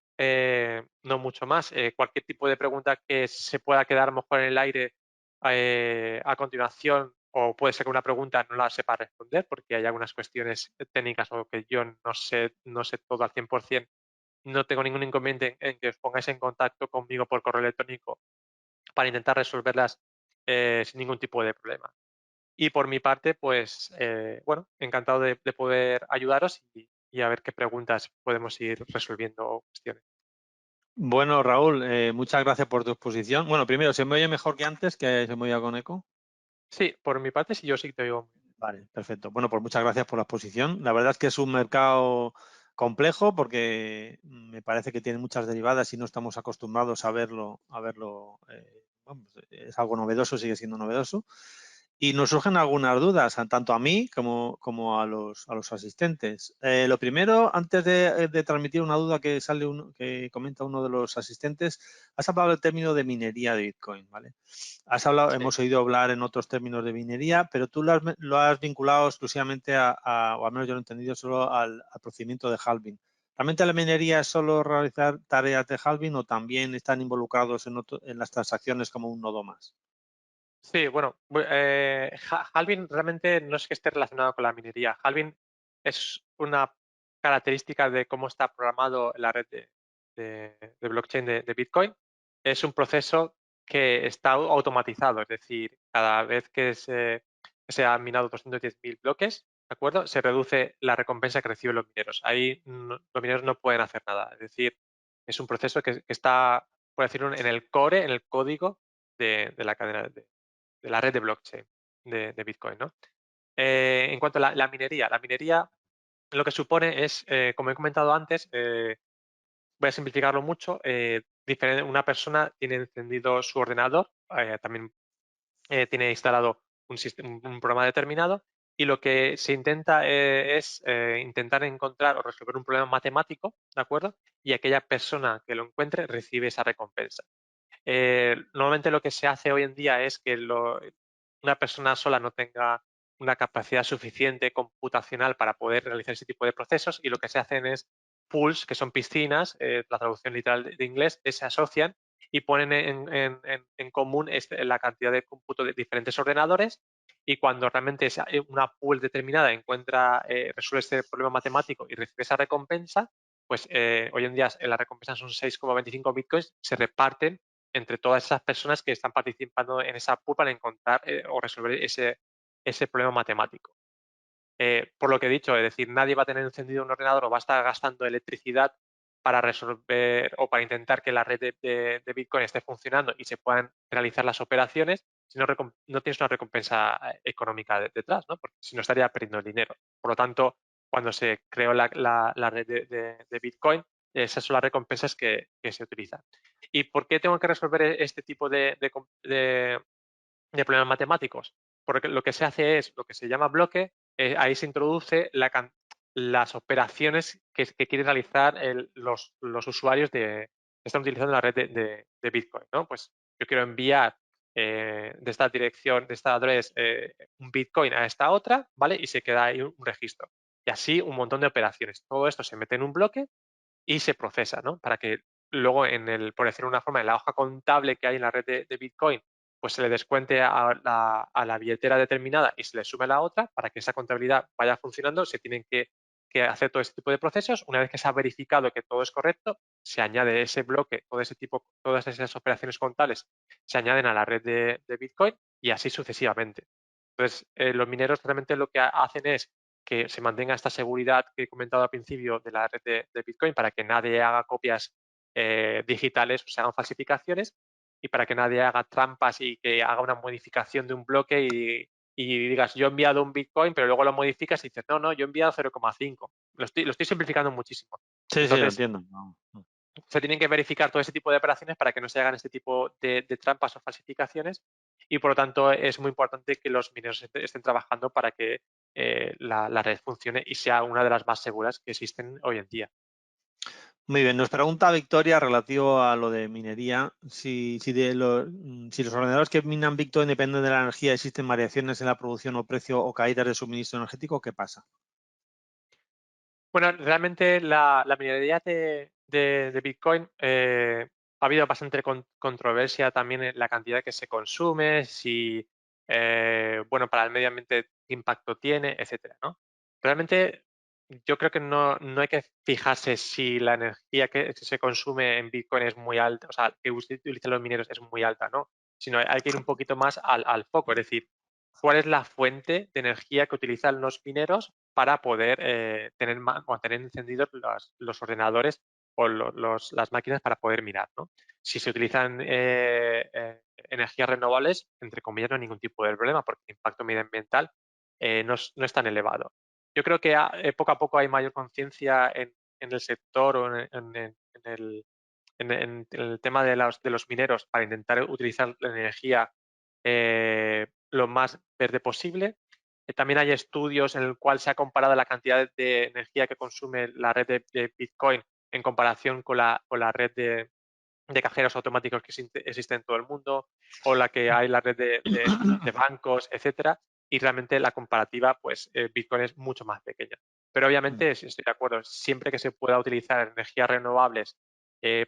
no mucho más. Cualquier tipo de pregunta que se pueda quedar a lo mejor en el aire a continuación, o puede ser que una pregunta no la sepa responder porque hay algunas cuestiones técnicas o que yo no sé todo al 100%, no tengo ningún inconveniente en que os pongáis en contacto conmigo por correo electrónico para intentar resolverlas sin ningún tipo de problema. Y por mi parte, pues, bueno, encantado de poder ayudaros y a ver qué preguntas podemos ir resolviendo o cuestiones. Bueno, Raúl, muchas gracias por tu exposición. Bueno, primero, ¿se me oye mejor que antes, que se me oía con eco? Sí, por mi parte, sí, yo sí que te digo. Vale, perfecto. Bueno, pues muchas gracias por la exposición. La verdad es que es un mercado complejo porque me parece que tiene muchas derivadas y no estamos acostumbrados a verlo. Vamos, es algo novedoso, sigue siendo novedoso. Y nos surgen algunas dudas, tanto a mí como a los asistentes. Lo primero, antes de transmitir una duda que comenta uno de los asistentes, has hablado del término de minería de Bitcoin, ¿vale? Sí. Hemos oído hablar en otros términos de minería, pero tú lo has vinculado exclusivamente o al menos yo lo he entendido, solo al procedimiento de halving. ¿Realmente la minería es solo realizar tareas de halving o también están involucrados en las transacciones como un nodo más? Sí, bueno, halving realmente no es que esté relacionado con la minería. Halving es una característica de cómo está programado la red de blockchain de Bitcoin. Es un proceso que está automatizado, es decir, cada vez que se han minado 210.000 bloques, ¿de acuerdo? Se reduce la recompensa que reciben los mineros. Ahí los mineros no pueden hacer nada. Es decir, es un proceso que está, por decirlo, en el core, en el código de la cadena de la red de blockchain de Bitcoin, ¿no? En cuanto a la minería lo que supone es, como he comentado antes, voy a simplificarlo mucho, una persona tiene encendido su ordenador, también tiene instalado un programa determinado y lo que se intenta es intentar encontrar o resolver un problema matemático, ¿de acuerdo? Y aquella persona que lo encuentre recibe esa recompensa. Normalmente lo que se hace hoy en día es que una persona sola no tenga una capacidad suficiente computacional para poder realizar ese tipo de procesos y lo que se hacen es pools, que son piscinas, la traducción literal de inglés, que se asocian y ponen en común la cantidad de cómputo de diferentes ordenadores y cuando realmente una pool determinada resuelve este problema matemático y recibe esa recompensa, pues hoy en día la recompensa son 6,25 bitcoins, se reparten entre todas esas personas que están participando en esa pool para encontrar o resolver ese problema matemático. Por lo que he dicho, es decir, nadie va a tener encendido un ordenador o va a estar gastando electricidad para resolver o para intentar que la red de Bitcoin esté funcionando y se puedan realizar las operaciones si no tienes una recompensa económica detrás, ¿no? Porque si no estaría perdiendo el dinero. Por lo tanto, cuando se creó la red de Bitcoin. Esas son las recompensas que se utilizan. ¿Y por qué tengo que resolver este tipo de problemas matemáticos? Porque lo que se hace es lo que se llama bloque, ahí se introduce las operaciones que quieren realizar los usuarios que están utilizando la red de Bitcoin, ¿no? Pues yo quiero enviar de esta dirección, de esta address, un Bitcoin a esta otra, ¿vale? Y se queda ahí un registro. Y así un montón de operaciones. Todo esto se mete en un bloque y se procesa, ¿no? Para que luego, por decirlo de una forma, en la hoja contable que hay en la red de Bitcoin, pues se le descuente a la billetera determinada y se le sume a la otra para que esa contabilidad vaya funcionando. Se tienen que hacer todo este tipo de procesos. Una vez que se ha verificado que todo es correcto, se añade ese bloque, todas esas operaciones contables se añaden a la red de Bitcoin y así sucesivamente. Entonces, los mineros realmente lo que hacen es que se mantenga esta seguridad que he comentado al principio de la red de Bitcoin para que nadie haga copias digitales o se hagan falsificaciones y para que nadie haga trampas y que haga una modificación de un bloque y digas, yo he enviado un Bitcoin, pero luego lo modificas y dices, no, no, yo he enviado 0,5. Lo estoy simplificando muchísimo. Sí, sí, lo Entonces, entiendo. No, no. se tienen que verificar todo ese tipo de operaciones para que no se hagan este tipo de trampas o falsificaciones y por lo tanto es muy importante que los mineros estén trabajando para que la red funcione y sea una de las más seguras que existen hoy en día. Muy bien, nos pregunta Victoria relativo a lo de minería, si los ordenadores que minan Bitcoin dependen de la energía, existen variaciones en la producción o precio o caídas de suministro energético, ¿qué pasa? Bueno, realmente la minería de Bitcoin ha habido bastante controversia también en la cantidad que se consume, si, bueno, para el medio ambiente qué impacto tiene, etcétera, ¿no? Realmente yo creo que no hay que fijarse si la energía que se consume en Bitcoin es muy alta, o sea, que utilizan los mineros es muy alta, ¿no? Sino hay que ir un poquito más al foco, es decir, ¿cuál es la fuente de energía que utilizan los mineros para poder mantener encendidos los ordenadores o las máquinas para poder mirar, ¿no? Si se utilizan energías renovables, entre comillas, no hay ningún tipo de problema porque el impacto medioambiental no es tan elevado. Yo creo que poco a poco hay mayor conciencia en el sector o en el tema de los mineros para intentar utilizar la energía lo más verde posible. También hay estudios en el cual se ha comparado la cantidad de energía que consume la red de Bitcoin en comparación con la red de cajeros automáticos que existe en todo el mundo o la que hay la red de bancos, etcétera. Y realmente la comparativa, pues Bitcoin es mucho más pequeña. Pero obviamente, estoy de acuerdo, siempre que se pueda utilizar energías renovables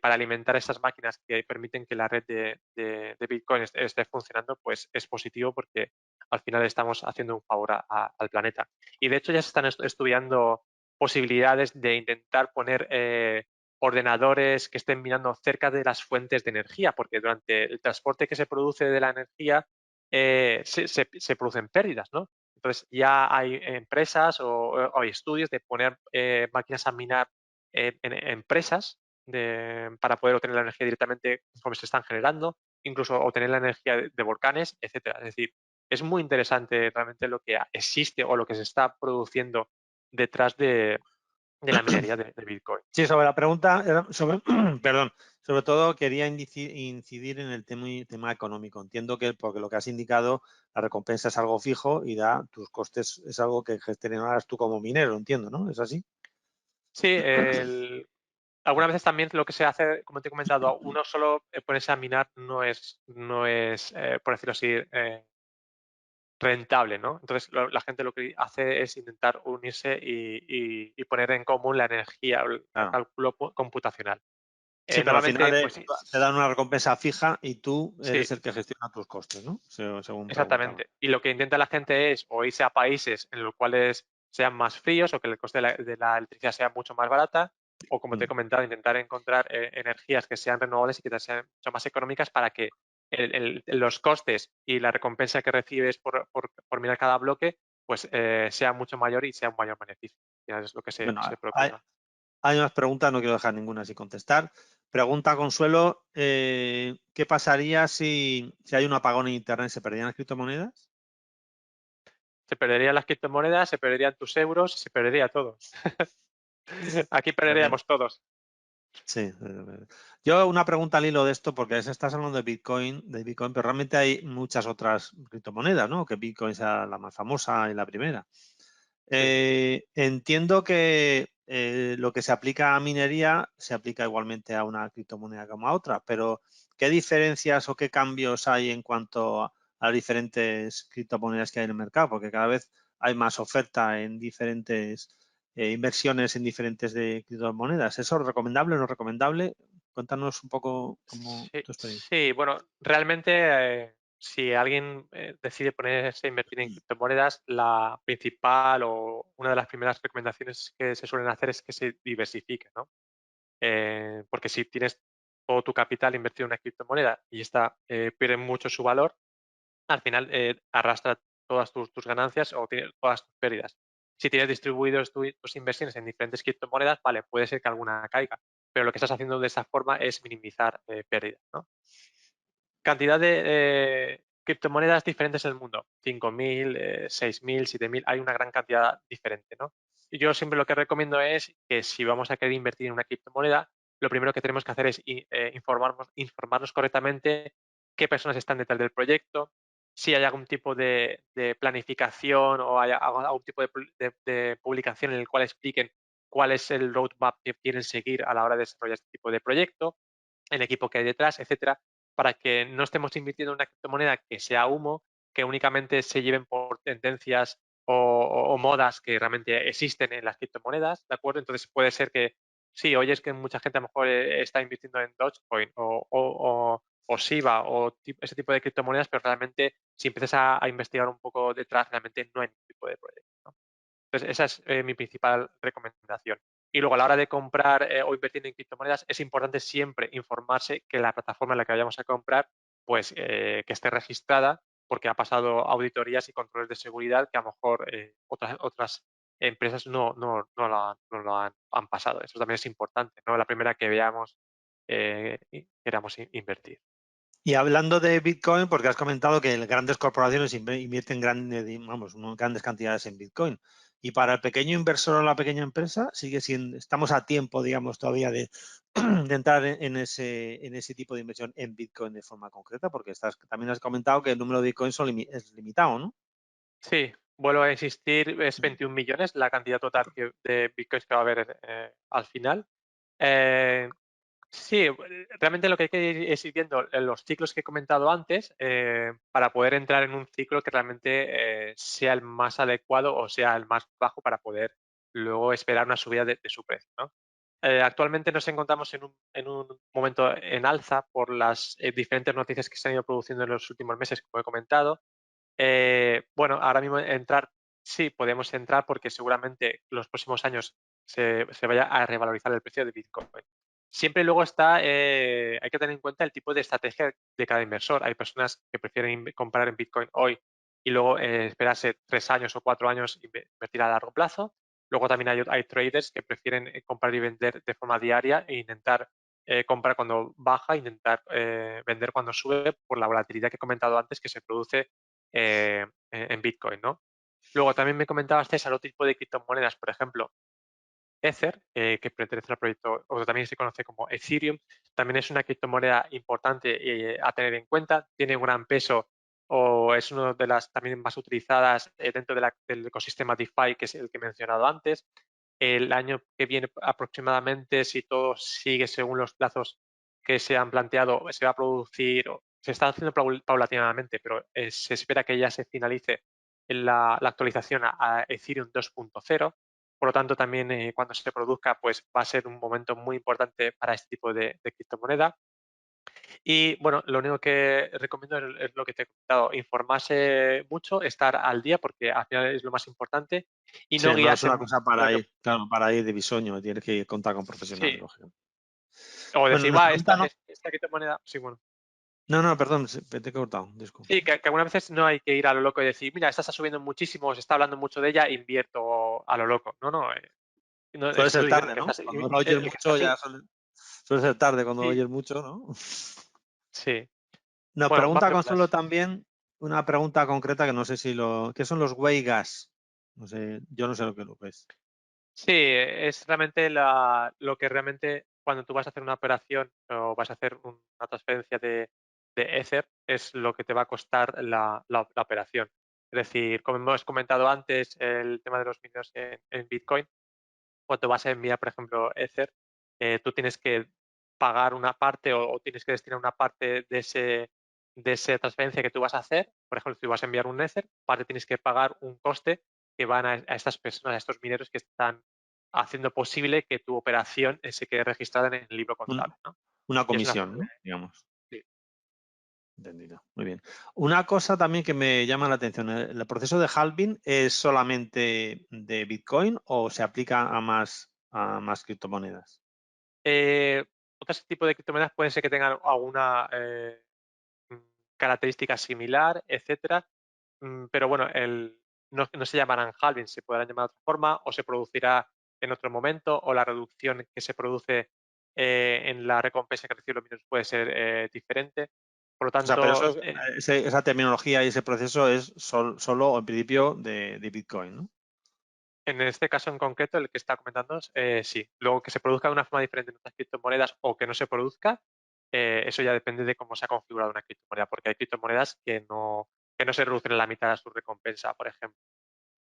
para alimentar estas máquinas que permiten que la red de Bitcoin esté funcionando, pues es positivo porque al final estamos haciendo un favor al planeta. Y de hecho ya se están estudiando posibilidades de intentar poner ordenadores que estén mirando cerca de las fuentes de energía, porque durante el transporte que se produce de la energía se producen pérdidas, ¿no? Entonces ya hay empresas o hay estudios de poner máquinas a minar en empresas para poder obtener la energía directamente conforme se están generando, incluso obtener la energía de volcanes, etcétera. Es decir, es muy interesante realmente lo que existe o lo que se está produciendo detrás de la minería de Bitcoin. Sí, sobre la pregunta, perdón, sobre todo quería incidir en el tema económico. Entiendo que porque lo que has indicado, la recompensa es algo fijo y tus costes es algo que gestionarás tú como minero, entiendo, ¿no? ¿Es así? Sí, algunas veces también lo que se hace, como te he comentado, uno solo ponerse a minar no es por decirlo así, rentable, ¿no? Entonces la gente lo que hace es intentar unirse y poner en común la energía, el Claro. cálculo computacional. Sí, pero al final Normalmente, pues sí, te dan una recompensa fija y tú sí, eres el que gestiona tus costes, ¿no? Según preguntaba. exactamente. Y lo que intenta la gente es o irse a países en los cuales sean más fríos o que el coste de la electricidad sea mucho más barata, o como te he Mm. comentado, intentar encontrar energías que sean renovables y que sean mucho más económicas para que los costes y la recompensa que recibes por mirar cada bloque pues sea mucho mayor y sea un mayor beneficio. Ya es lo que Bueno, se hay, procura. hay más preguntas, no quiero dejar ninguna sin contestar. Pregunta Consuelo, ¿qué pasaría si hay un apagón en Internet? ¿Se perderían las criptomonedas? Se perderían las criptomonedas, se perderían tus euros y se perdería todo. Aquí perderíamos todos. Sí. Yo una pregunta al hilo de esto, porque estás hablando de Bitcoin, pero realmente hay muchas otras criptomonedas, ¿no? Que Bitcoin sea la más famosa y la primera. Sí. Entiendo que lo que se aplica a minería se aplica igualmente a una criptomoneda como a otra, pero ¿qué diferencias o qué cambios hay en cuanto a las diferentes criptomonedas que hay en el mercado? Porque cada vez hay más oferta en diferentes inversiones en diferentes de criptomonedas. ¿Eso es recomendable o no recomendable? Cuéntanos un poco cómo Sí, tu experiencia. sí, bueno, realmente si alguien decide ponerse a invertir en criptomonedas, la principal o una de las primeras recomendaciones que se suelen hacer es que se diversifique, ¿no? Porque si tienes todo tu capital invertido en una criptomoneda y esta pierde mucho su valor, al final arrastra todas tus ganancias o todas tus pérdidas. Si tienes distribuidos tus inversiones en diferentes criptomonedas, vale, puede ser que alguna caiga, pero lo que estás haciendo de esa forma es minimizar pérdidas, ¿no? Cantidad de criptomonedas diferentes en el mundo, 5.000, 6.000, 7.000, hay una gran cantidad diferente, ¿no? Y yo siempre lo que recomiendo es que si vamos a querer invertir en una criptomoneda, lo primero que tenemos que hacer es informarnos correctamente qué personas están detrás del proyecto, si hay algún tipo de planificación o hay algún tipo de publicación en el cual expliquen cuál es el roadmap que quieren seguir a la hora de desarrollar este tipo de proyecto, el equipo que hay detrás, etcétera, para que no estemos invirtiendo en una criptomoneda que sea humo, que únicamente se lleven por tendencias o modas que realmente existen en las criptomonedas, ¿de acuerdo? Entonces puede ser que sí, oyes que mucha gente a lo mejor está invirtiendo en Dogecoin o Shiba o ese tipo de criptomonedas, pero realmente si empiezas a investigar un poco detrás, realmente no hay ningún tipo de proyecto, ¿no? Entonces, esa es mi principal recomendación. Y luego, a la hora de comprar o invertir en criptomonedas, es importante siempre informarse que la plataforma en la que vayamos a comprar, pues que esté registrada, porque ha pasado auditorías y controles de seguridad que a lo mejor otras empresas no lo han pasado. Eso también es importante, ¿no? La primera que veamos queramos invertir. Y hablando de Bitcoin, porque has comentado que grandes corporaciones invierten grandes cantidades en Bitcoin. Y para el pequeño inversor o la pequeña empresa, estamos a tiempo, digamos, todavía de, de entrar en ese tipo de inversión en Bitcoin de forma concreta, porque también has comentado que el número de Bitcoin es limitado, ¿no? Sí, vuelvo a insistir, es 21 millones la cantidad total de bitcoins que va a haber al final. Eh, sí, realmente lo que hay que ir es ir viendo los ciclos que he comentado antes para poder entrar en un ciclo que realmente sea el más adecuado o sea el más bajo para poder luego esperar una subida de su precio, ¿no? Actualmente nos encontramos en un momento en alza por las diferentes noticias que se han ido produciendo en los últimos meses, como he comentado. Bueno, ahora mismo entrar, sí, podemos entrar porque seguramente los próximos años se vaya a revalorizar el precio de Bitcoin. Siempre luego hay que tener en cuenta el tipo de estrategia de cada inversor. Hay personas que prefieren comprar en Bitcoin hoy y luego esperarse 3 años o 4 años e invertir a largo plazo. Luego también hay traders que prefieren comprar y vender de forma diaria e intentar comprar cuando baja, intentar vender cuando sube por la volatilidad que he comentado antes que se produce en Bitcoin, ¿no? Luego también me comentabas, César, otro tipo de criptomonedas, por ejemplo, Ether, que pertenece al proyecto, o también se conoce como Ethereum, también es una criptomoneda importante a tener en cuenta, tiene un gran peso o es una de las también más utilizadas dentro del ecosistema DeFi, que es el que he mencionado antes. El año que viene aproximadamente, si todo sigue según los plazos que se han planteado, se va a producir, se está haciendo paulatinamente, pero se espera que ya se finalice la actualización a Ethereum 2.0. Por lo tanto, también cuando se produzca, pues va a ser un momento muy importante para este tipo de criptomoneda. Y bueno, lo único que recomiendo es lo que te he comentado, informarse mucho, estar al día, porque al final es lo más importante, y Sí, no no es guiarse una mucho cosa por lo para que... ir, claro, para ir de bisoño, tienes que contar con profesionales, Sí, lógicamente. o Bueno, decir, nos va, preguntan, ¿no? esta criptomoneda, sí, bueno. No, no, perdón, te he cortado, disculpa. Sí, que algunas veces no hay que ir a lo loco y decir, mira, esta está subiendo muchísimo, se está hablando mucho de ella, invierto a lo loco. No, no, no, Suele ser estudia tarde, ¿no? Cuando lo oyes el que mucho estás... suele ser tarde cuando lo Sí, oyes mucho, ¿no? sí. Nos Bueno, más pregunta Consuelo preguntas. también una pregunta concreta que no sé si ¿qué son los Way Gas? No sé, yo no sé lo que es. Sí, es realmente lo que realmente cuando tú vas a hacer una operación o vas a hacer una transferencia de Ether es lo que te va a costar la operación. Es decir, como hemos comentado antes, el tema de los mineros en Bitcoin, cuando vas a enviar, por ejemplo, Ether, tú tienes que pagar una parte o tienes que destinar una parte de esa transferencia que tú vas a hacer. Por ejemplo, si vas a enviar un Ether, parte tienes que pagar un coste que van a estas personas, a estos mineros que están haciendo posible que tu operación se quede registrada en el libro contable, ¿no? Una Y es una comisión, ¿no? Digamos. sí. Entendido. Muy bien. Una cosa también que me llama la atención, ¿el proceso de halving es solamente de Bitcoin o se aplica a más criptomonedas? Eh, Otros tipos de criptomonedas pueden ser que tengan alguna mm, característica similar, etcétera. Pero bueno, no se llamarán halving, se podrán llamar de otra forma o se producirá en otro momento o la reducción que se produce en la recompensa que reciben los mineros puede ser diferente. Por lo O sea, pero tanto, esa terminología y ese proceso es solo en principio de Bitcoin, ¿no? en este caso en concreto, el que está comentando, sí. Luego que se produzca de una forma diferente en otras criptomonedas o que no se produzca, eso ya depende de cómo se ha configurado una criptomoneda, porque hay criptomonedas que no se reducen en la mitad de su recompensa, por ejemplo.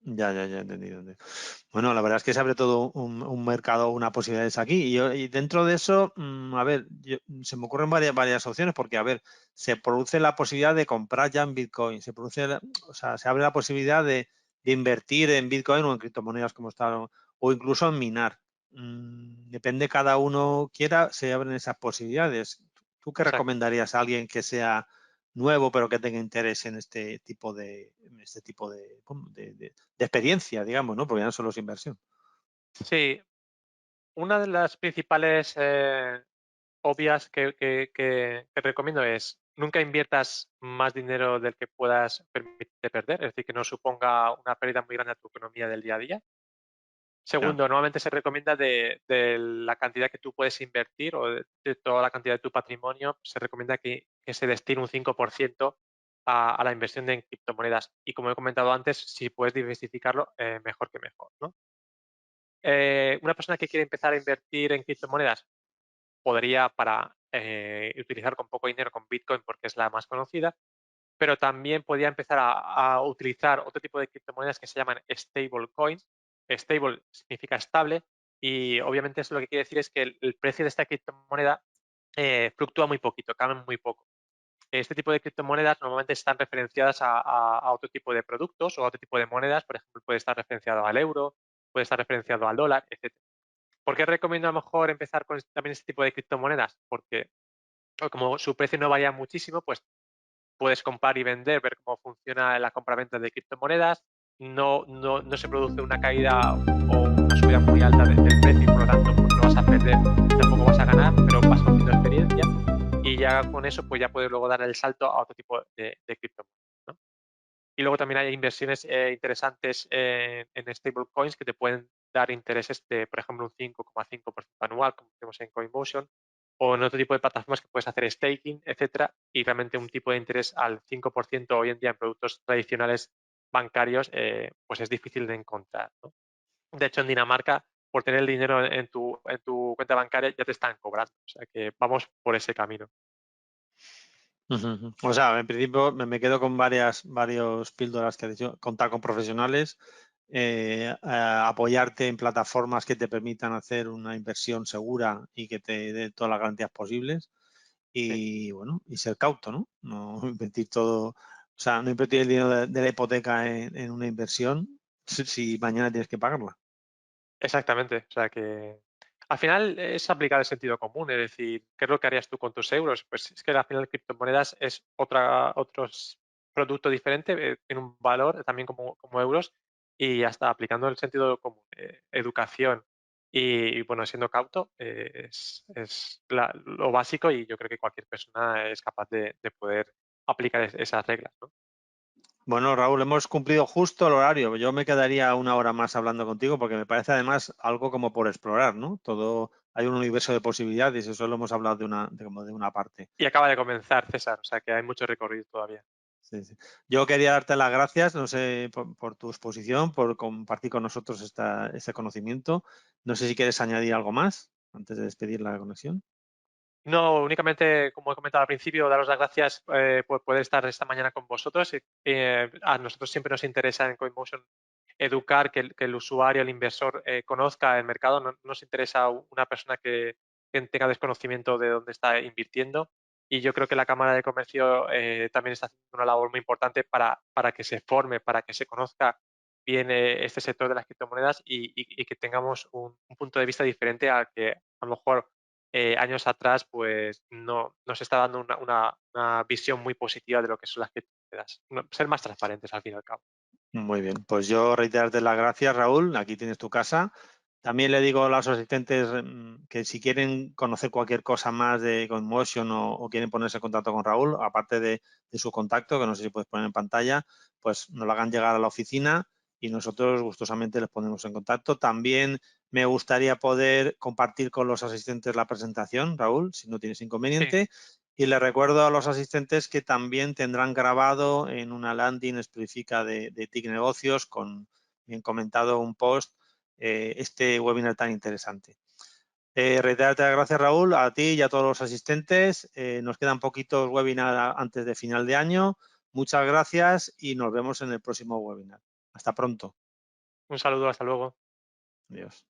Ya, entendido. Bueno, la verdad es que se abre todo un mercado, unas posibilidades aquí. Y dentro de eso, a ver, se me ocurren varias opciones, porque, a ver, se produce la posibilidad de comprar ya en Bitcoin, o sea, se abre la posibilidad de invertir en Bitcoin o en criptomonedas como está, o incluso en minar. Depende cada uno quiera, se abren esas posibilidades. ¿Tú qué Exacto. recomendarías a alguien que sea nuevo pero que tenga interés en este tipo de experiencia, digamos, ¿no? Porque ya no solo es inversión. Sí, una de las principales obvias que recomiendo es nunca inviertas más dinero del que puedas permitirte perder, es decir, que no suponga una pérdida muy grande a tu economía del día a día. Ya. Segundo, normalmente se recomienda de la cantidad que tú puedes invertir o de toda la cantidad de tu patrimonio, se recomienda que se destine un 5% a la inversión en criptomonedas. Y como he comentado antes, si puedes diversificarlo, mejor que mejor, ¿no? Una persona que quiere empezar a invertir en criptomonedas podría para utilizar con poco dinero con Bitcoin porque es la más conocida, pero también podría empezar a utilizar otro tipo de criptomonedas que se llaman stable coins. Stable significa estable y obviamente eso lo que quiere decir es que el precio de esta criptomoneda fluctúa muy poquito, cambia muy poco. Este tipo de criptomonedas normalmente están referenciadas a otro tipo de productos o a otro tipo de monedas, por ejemplo, puede estar referenciado al euro, puede estar referenciado al dólar, etcétera. ¿Por qué recomiendo a lo mejor empezar con también este tipo de criptomonedas? Porque como su precio no varía muchísimo, pues puedes comprar y vender, ver cómo funciona la compraventa de criptomonedas. No se produce una caída o una subida muy alta del precio y por lo tanto pues no vas a perder y tampoco vas a ganar, pero vas cogiendo experiencia y ya con eso pues ya puedes luego dar el salto a otro tipo de criptomonedas, ¿no? Y luego también hay inversiones interesantes en stablecoins que te pueden dar intereses de, por ejemplo, un 5,5% anual, como tenemos en CoinMotion, o en otro tipo de plataformas que puedes hacer staking, etcétera, y realmente un tipo de interés al 5% hoy en día en productos tradicionales bancarios, pues es difícil de encontrar, ¿no? De hecho, en Dinamarca, por tener el dinero en tu cuenta bancaria, ya te están cobrando. O sea que vamos por ese camino. O sea, en principio me quedo con varios píldoras que has dicho, contar con profesionales, apoyarte en plataformas que te permitan hacer una inversión segura y que te dé todas las garantías posibles Sí. y bueno, y ser cauto, ¿no? No invertir todo, o sea, no invertir el dinero de la hipoteca en una inversión si mañana tienes que pagarla. Exactamente. O sea que al final es aplicar el sentido común, es decir, ¿qué es lo que harías tú con tus euros? Pues es que al final criptomonedas es otro producto diferente, tiene un valor también como euros y hasta aplicando el sentido común, educación y, bueno, siendo cauto es lo básico y yo creo que cualquier persona es capaz de poder aplicar esas reglas, ¿no? Bueno, Raúl, hemos cumplido justo el horario. Yo me quedaría una hora más hablando contigo porque me parece además algo como por explorar, ¿no? Todo, hay un universo de posibilidades y eso lo hemos hablado como de una parte. Y acaba de comenzar, César, o sea que hay mucho recorrido todavía. Sí, sí. Yo quería darte las gracias, no sé, por tu exposición, por compartir con nosotros este conocimiento. No sé si quieres añadir algo más antes de despedir la conexión. No, únicamente, como he comentado al principio, daros las gracias por poder estar esta mañana con vosotros. A nosotros siempre nos interesa en CoinMotion educar, que el usuario, el inversor conozca el mercado. No nos interesa una persona que tenga desconocimiento de dónde está invirtiendo. Y yo creo que la Cámara de Comercio también está haciendo una labor muy importante para que se forme, para que se conozca bien este sector de las criptomonedas y que tengamos un punto de vista diferente al que a lo mejor años atrás pues no se está dando una visión muy positiva de lo que son las criptomonedas. Ser más transparentes al fin y al cabo. Muy bien, pues yo reiterarte las gracias, Raúl. Aquí tienes tu casa. También le digo a los asistentes que si quieren conocer cualquier cosa más de CoinMotion o quieren ponerse en contacto con Raúl, aparte de su contacto, que no sé si puedes poner en pantalla, pues nos lo hagan llegar a la oficina y nosotros gustosamente les ponemos en contacto. También me gustaría poder compartir con los asistentes la presentación, Raúl, si no tienes Sí, inconveniente. Y les recuerdo a los asistentes que también tendrán grabado en una landing específica de TIC Negocios con bien comentado un post este webinar tan interesante. Reiterarte las gracias, Raúl, a ti y a todos los asistentes. Nos quedan poquitos webinars antes de final de año. Muchas gracias y nos vemos en el próximo webinar. Hasta pronto. un saludo, hasta luego. Adiós.